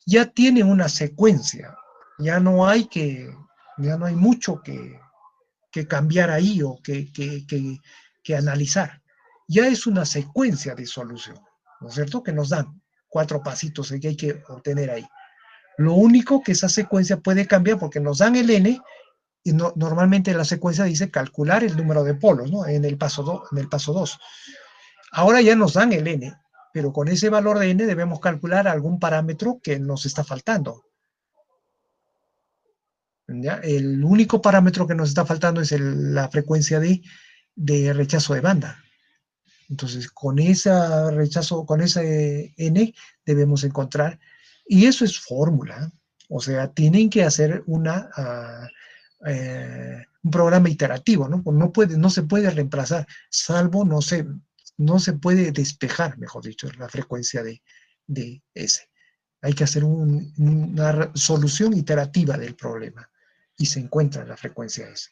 ya tiene una secuencia. Ya no hay mucho que cambiar ahí o que analizar. Ya es una secuencia de solución, ¿no es cierto? Que nos dan 4 pasitos que hay que obtener ahí. Lo único que esa secuencia puede cambiar porque nos dan el n y normalmente la secuencia dice calcular el número de polos, ¿no? En el paso 2. Ahora ya nos dan el n, pero con ese valor de n debemos calcular algún parámetro que nos está faltando. ¿Ya? El único parámetro que nos está faltando es la frecuencia de rechazo de banda. Entonces, con ese n debemos encontrar, y eso es fórmula. O sea, tienen que hacer un programa iterativo, ¿no? No se puede reemplazar, salvo no se puede despejar, mejor dicho, la frecuencia de S. Hay que hacer una solución iterativa del problema y se encuentra la frecuencia S.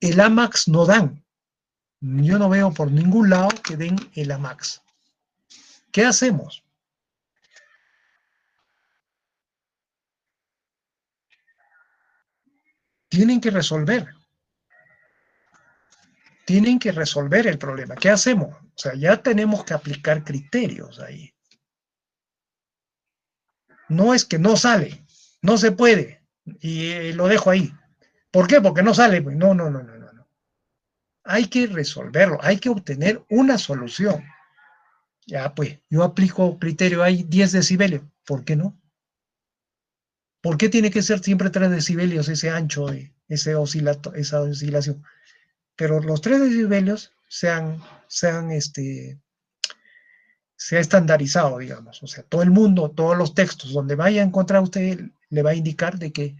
El AMAX no dan. Yo no veo por ningún lado que den el AMAX. ¿Qué hacemos? Tienen que resolver. Tienen que resolver el problema. ¿Qué hacemos? O sea, ya tenemos que aplicar criterios ahí. No es que no sale, no se puede, y lo dejo ahí. ¿Por qué? Porque no sale. No, no, no, no, no. Hay que resolverlo, hay que obtener una solución. Ya, pues, yo aplico criterio, hay 10 decibelios. ¿Por qué no? ¿Por qué tiene que ser siempre 3 decibelios ese ancho, esa oscilación? Pero los 3 decibelios se ha estandarizado, digamos. O sea, todo el mundo, todos los textos donde vaya a encontrar usted, le va a indicar de que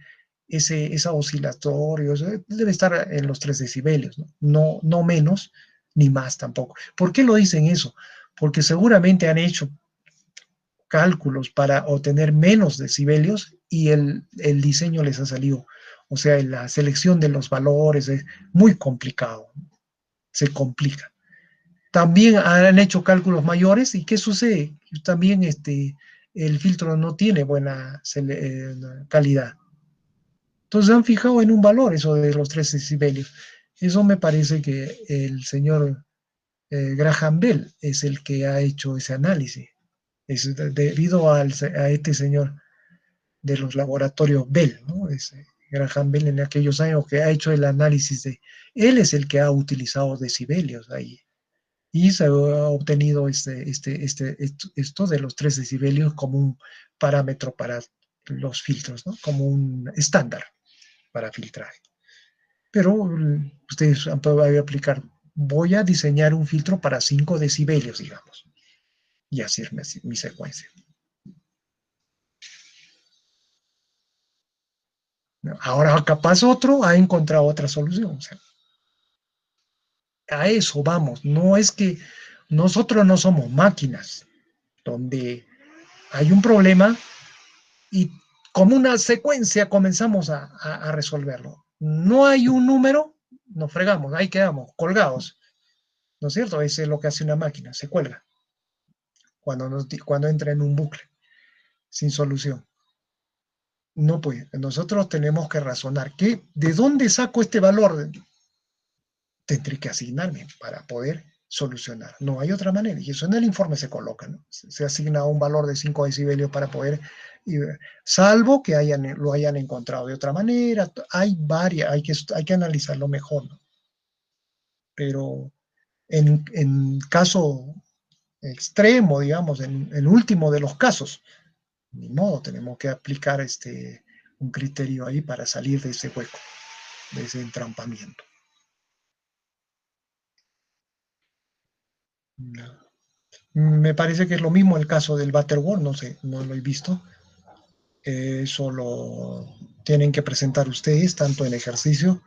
esa oscilatorio debe estar en los 3 decibelios, ¿no? No menos ni más tampoco. ¿Por qué lo dicen eso? Porque seguramente han hecho cálculos para obtener menos decibelios y el diseño les ha salido. O sea, la selección de los valores es muy complicado, se complica. También han hecho cálculos mayores y ¿qué sucede? También el filtro no tiene buena calidad. Entonces han fijado en un valor eso de los 3 decibelios. Eso me parece que el señor Graham Bell es el que ha hecho ese análisis. Es debido a este señor de los laboratorios Bell, ¿no? Graham Bell en aquellos años que ha hecho el análisis él es el que ha utilizado decibelios ahí. Y se ha obtenido esto de los 3 decibelios como un parámetro para los filtros, ¿no? Como un estándar para filtrar. Pero ustedes van a aplicar, voy a diseñar un filtro para 5 decibelios, digamos, y hacerme mi secuencia. Ahora capaz otro ha encontrado otra solución. O sea, a eso vamos. No es que nosotros no somos máquinas donde hay un problema y como una secuencia comenzamos a resolverlo. No hay un número, nos fregamos, ahí quedamos colgados. ¿No es cierto? Eso es lo que hace una máquina, se cuelga cuando entra en un bucle sin solución. No, pues nosotros tenemos que razonar ¿de dónde saco este valor? Tendré que asignarme para poder solucionar. No hay otra manera. Y eso en el informe se coloca, ¿no? Se asigna un valor de 5 decibelios para poder, salvo que lo hayan encontrado de otra manera. Hay varias, hay que analizarlo mejor, ¿no? Pero en caso extremo, digamos, en el último de los casos, ni modo, tenemos que aplicar un criterio ahí para salir de ese hueco, de ese entrampamiento. No. Me parece que es lo mismo el caso del Butterworth, no sé, no lo he visto. Eso lo tienen que presentar ustedes, tanto en ejercicio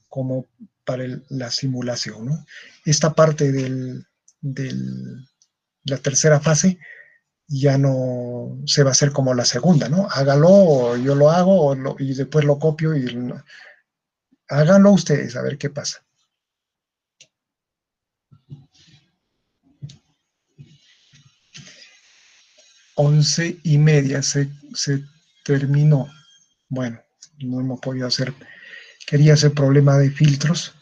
como para la simulación, ¿no? Esta parte la tercera fase ya no se va a hacer como la segunda, ¿no? Hágalo, o yo lo hago, y después lo copio y háganlo ustedes, a ver qué pasa. Once y media se terminó. Bueno, no hemos podido hacer, quería hacer problema de filtros.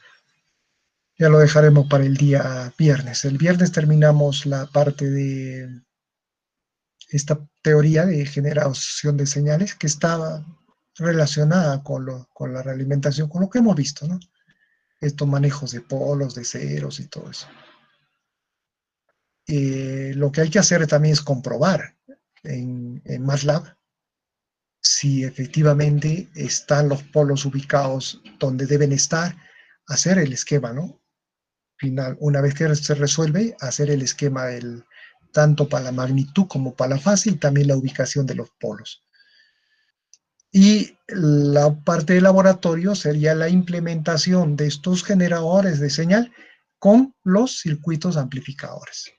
Ya lo dejaremos para el día viernes. El viernes terminamos la parte de esta teoría de generación de señales que estaba relacionada con la realimentación, con lo que hemos visto, ¿no? Estos manejos de polos, de ceros y todo eso. Lo que hay que hacer también es comprobar en MATLAB si efectivamente están los polos ubicados donde deben estar, hacer el esquema, ¿no? Final, una vez que se resuelve, hacer el esquema tanto para la magnitud como para la fase y también la ubicación de los polos. Y la parte de laboratorio sería la implementación de estos generadores de señal con los circuitos amplificadores.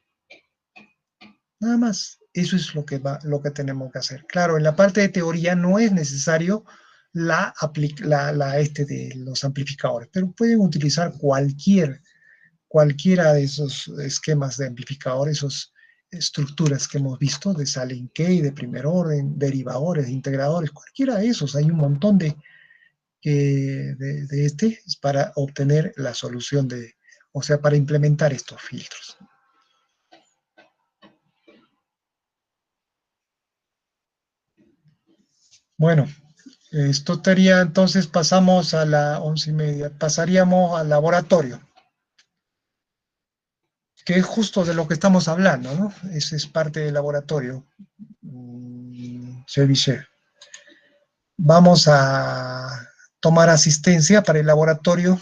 Nada más. Eso es lo que tenemos que hacer. Claro, en la parte de teoría no es necesario de los amplificadores, pero pueden utilizar cualquiera de esos esquemas de amplificadores, esas estructuras que hemos visto de Sallen-Key, de primer orden, derivadores, integradores, cualquiera de esos. Hay un montón de para obtener la solución o sea, para implementar estos filtros. Bueno, esto estaría, entonces pasamos a las 11:30, pasaríamos al laboratorio, que es justo de lo que estamos hablando, ¿no? Ese es parte del laboratorio. Ceviche. Vamos a tomar asistencia para el laboratorio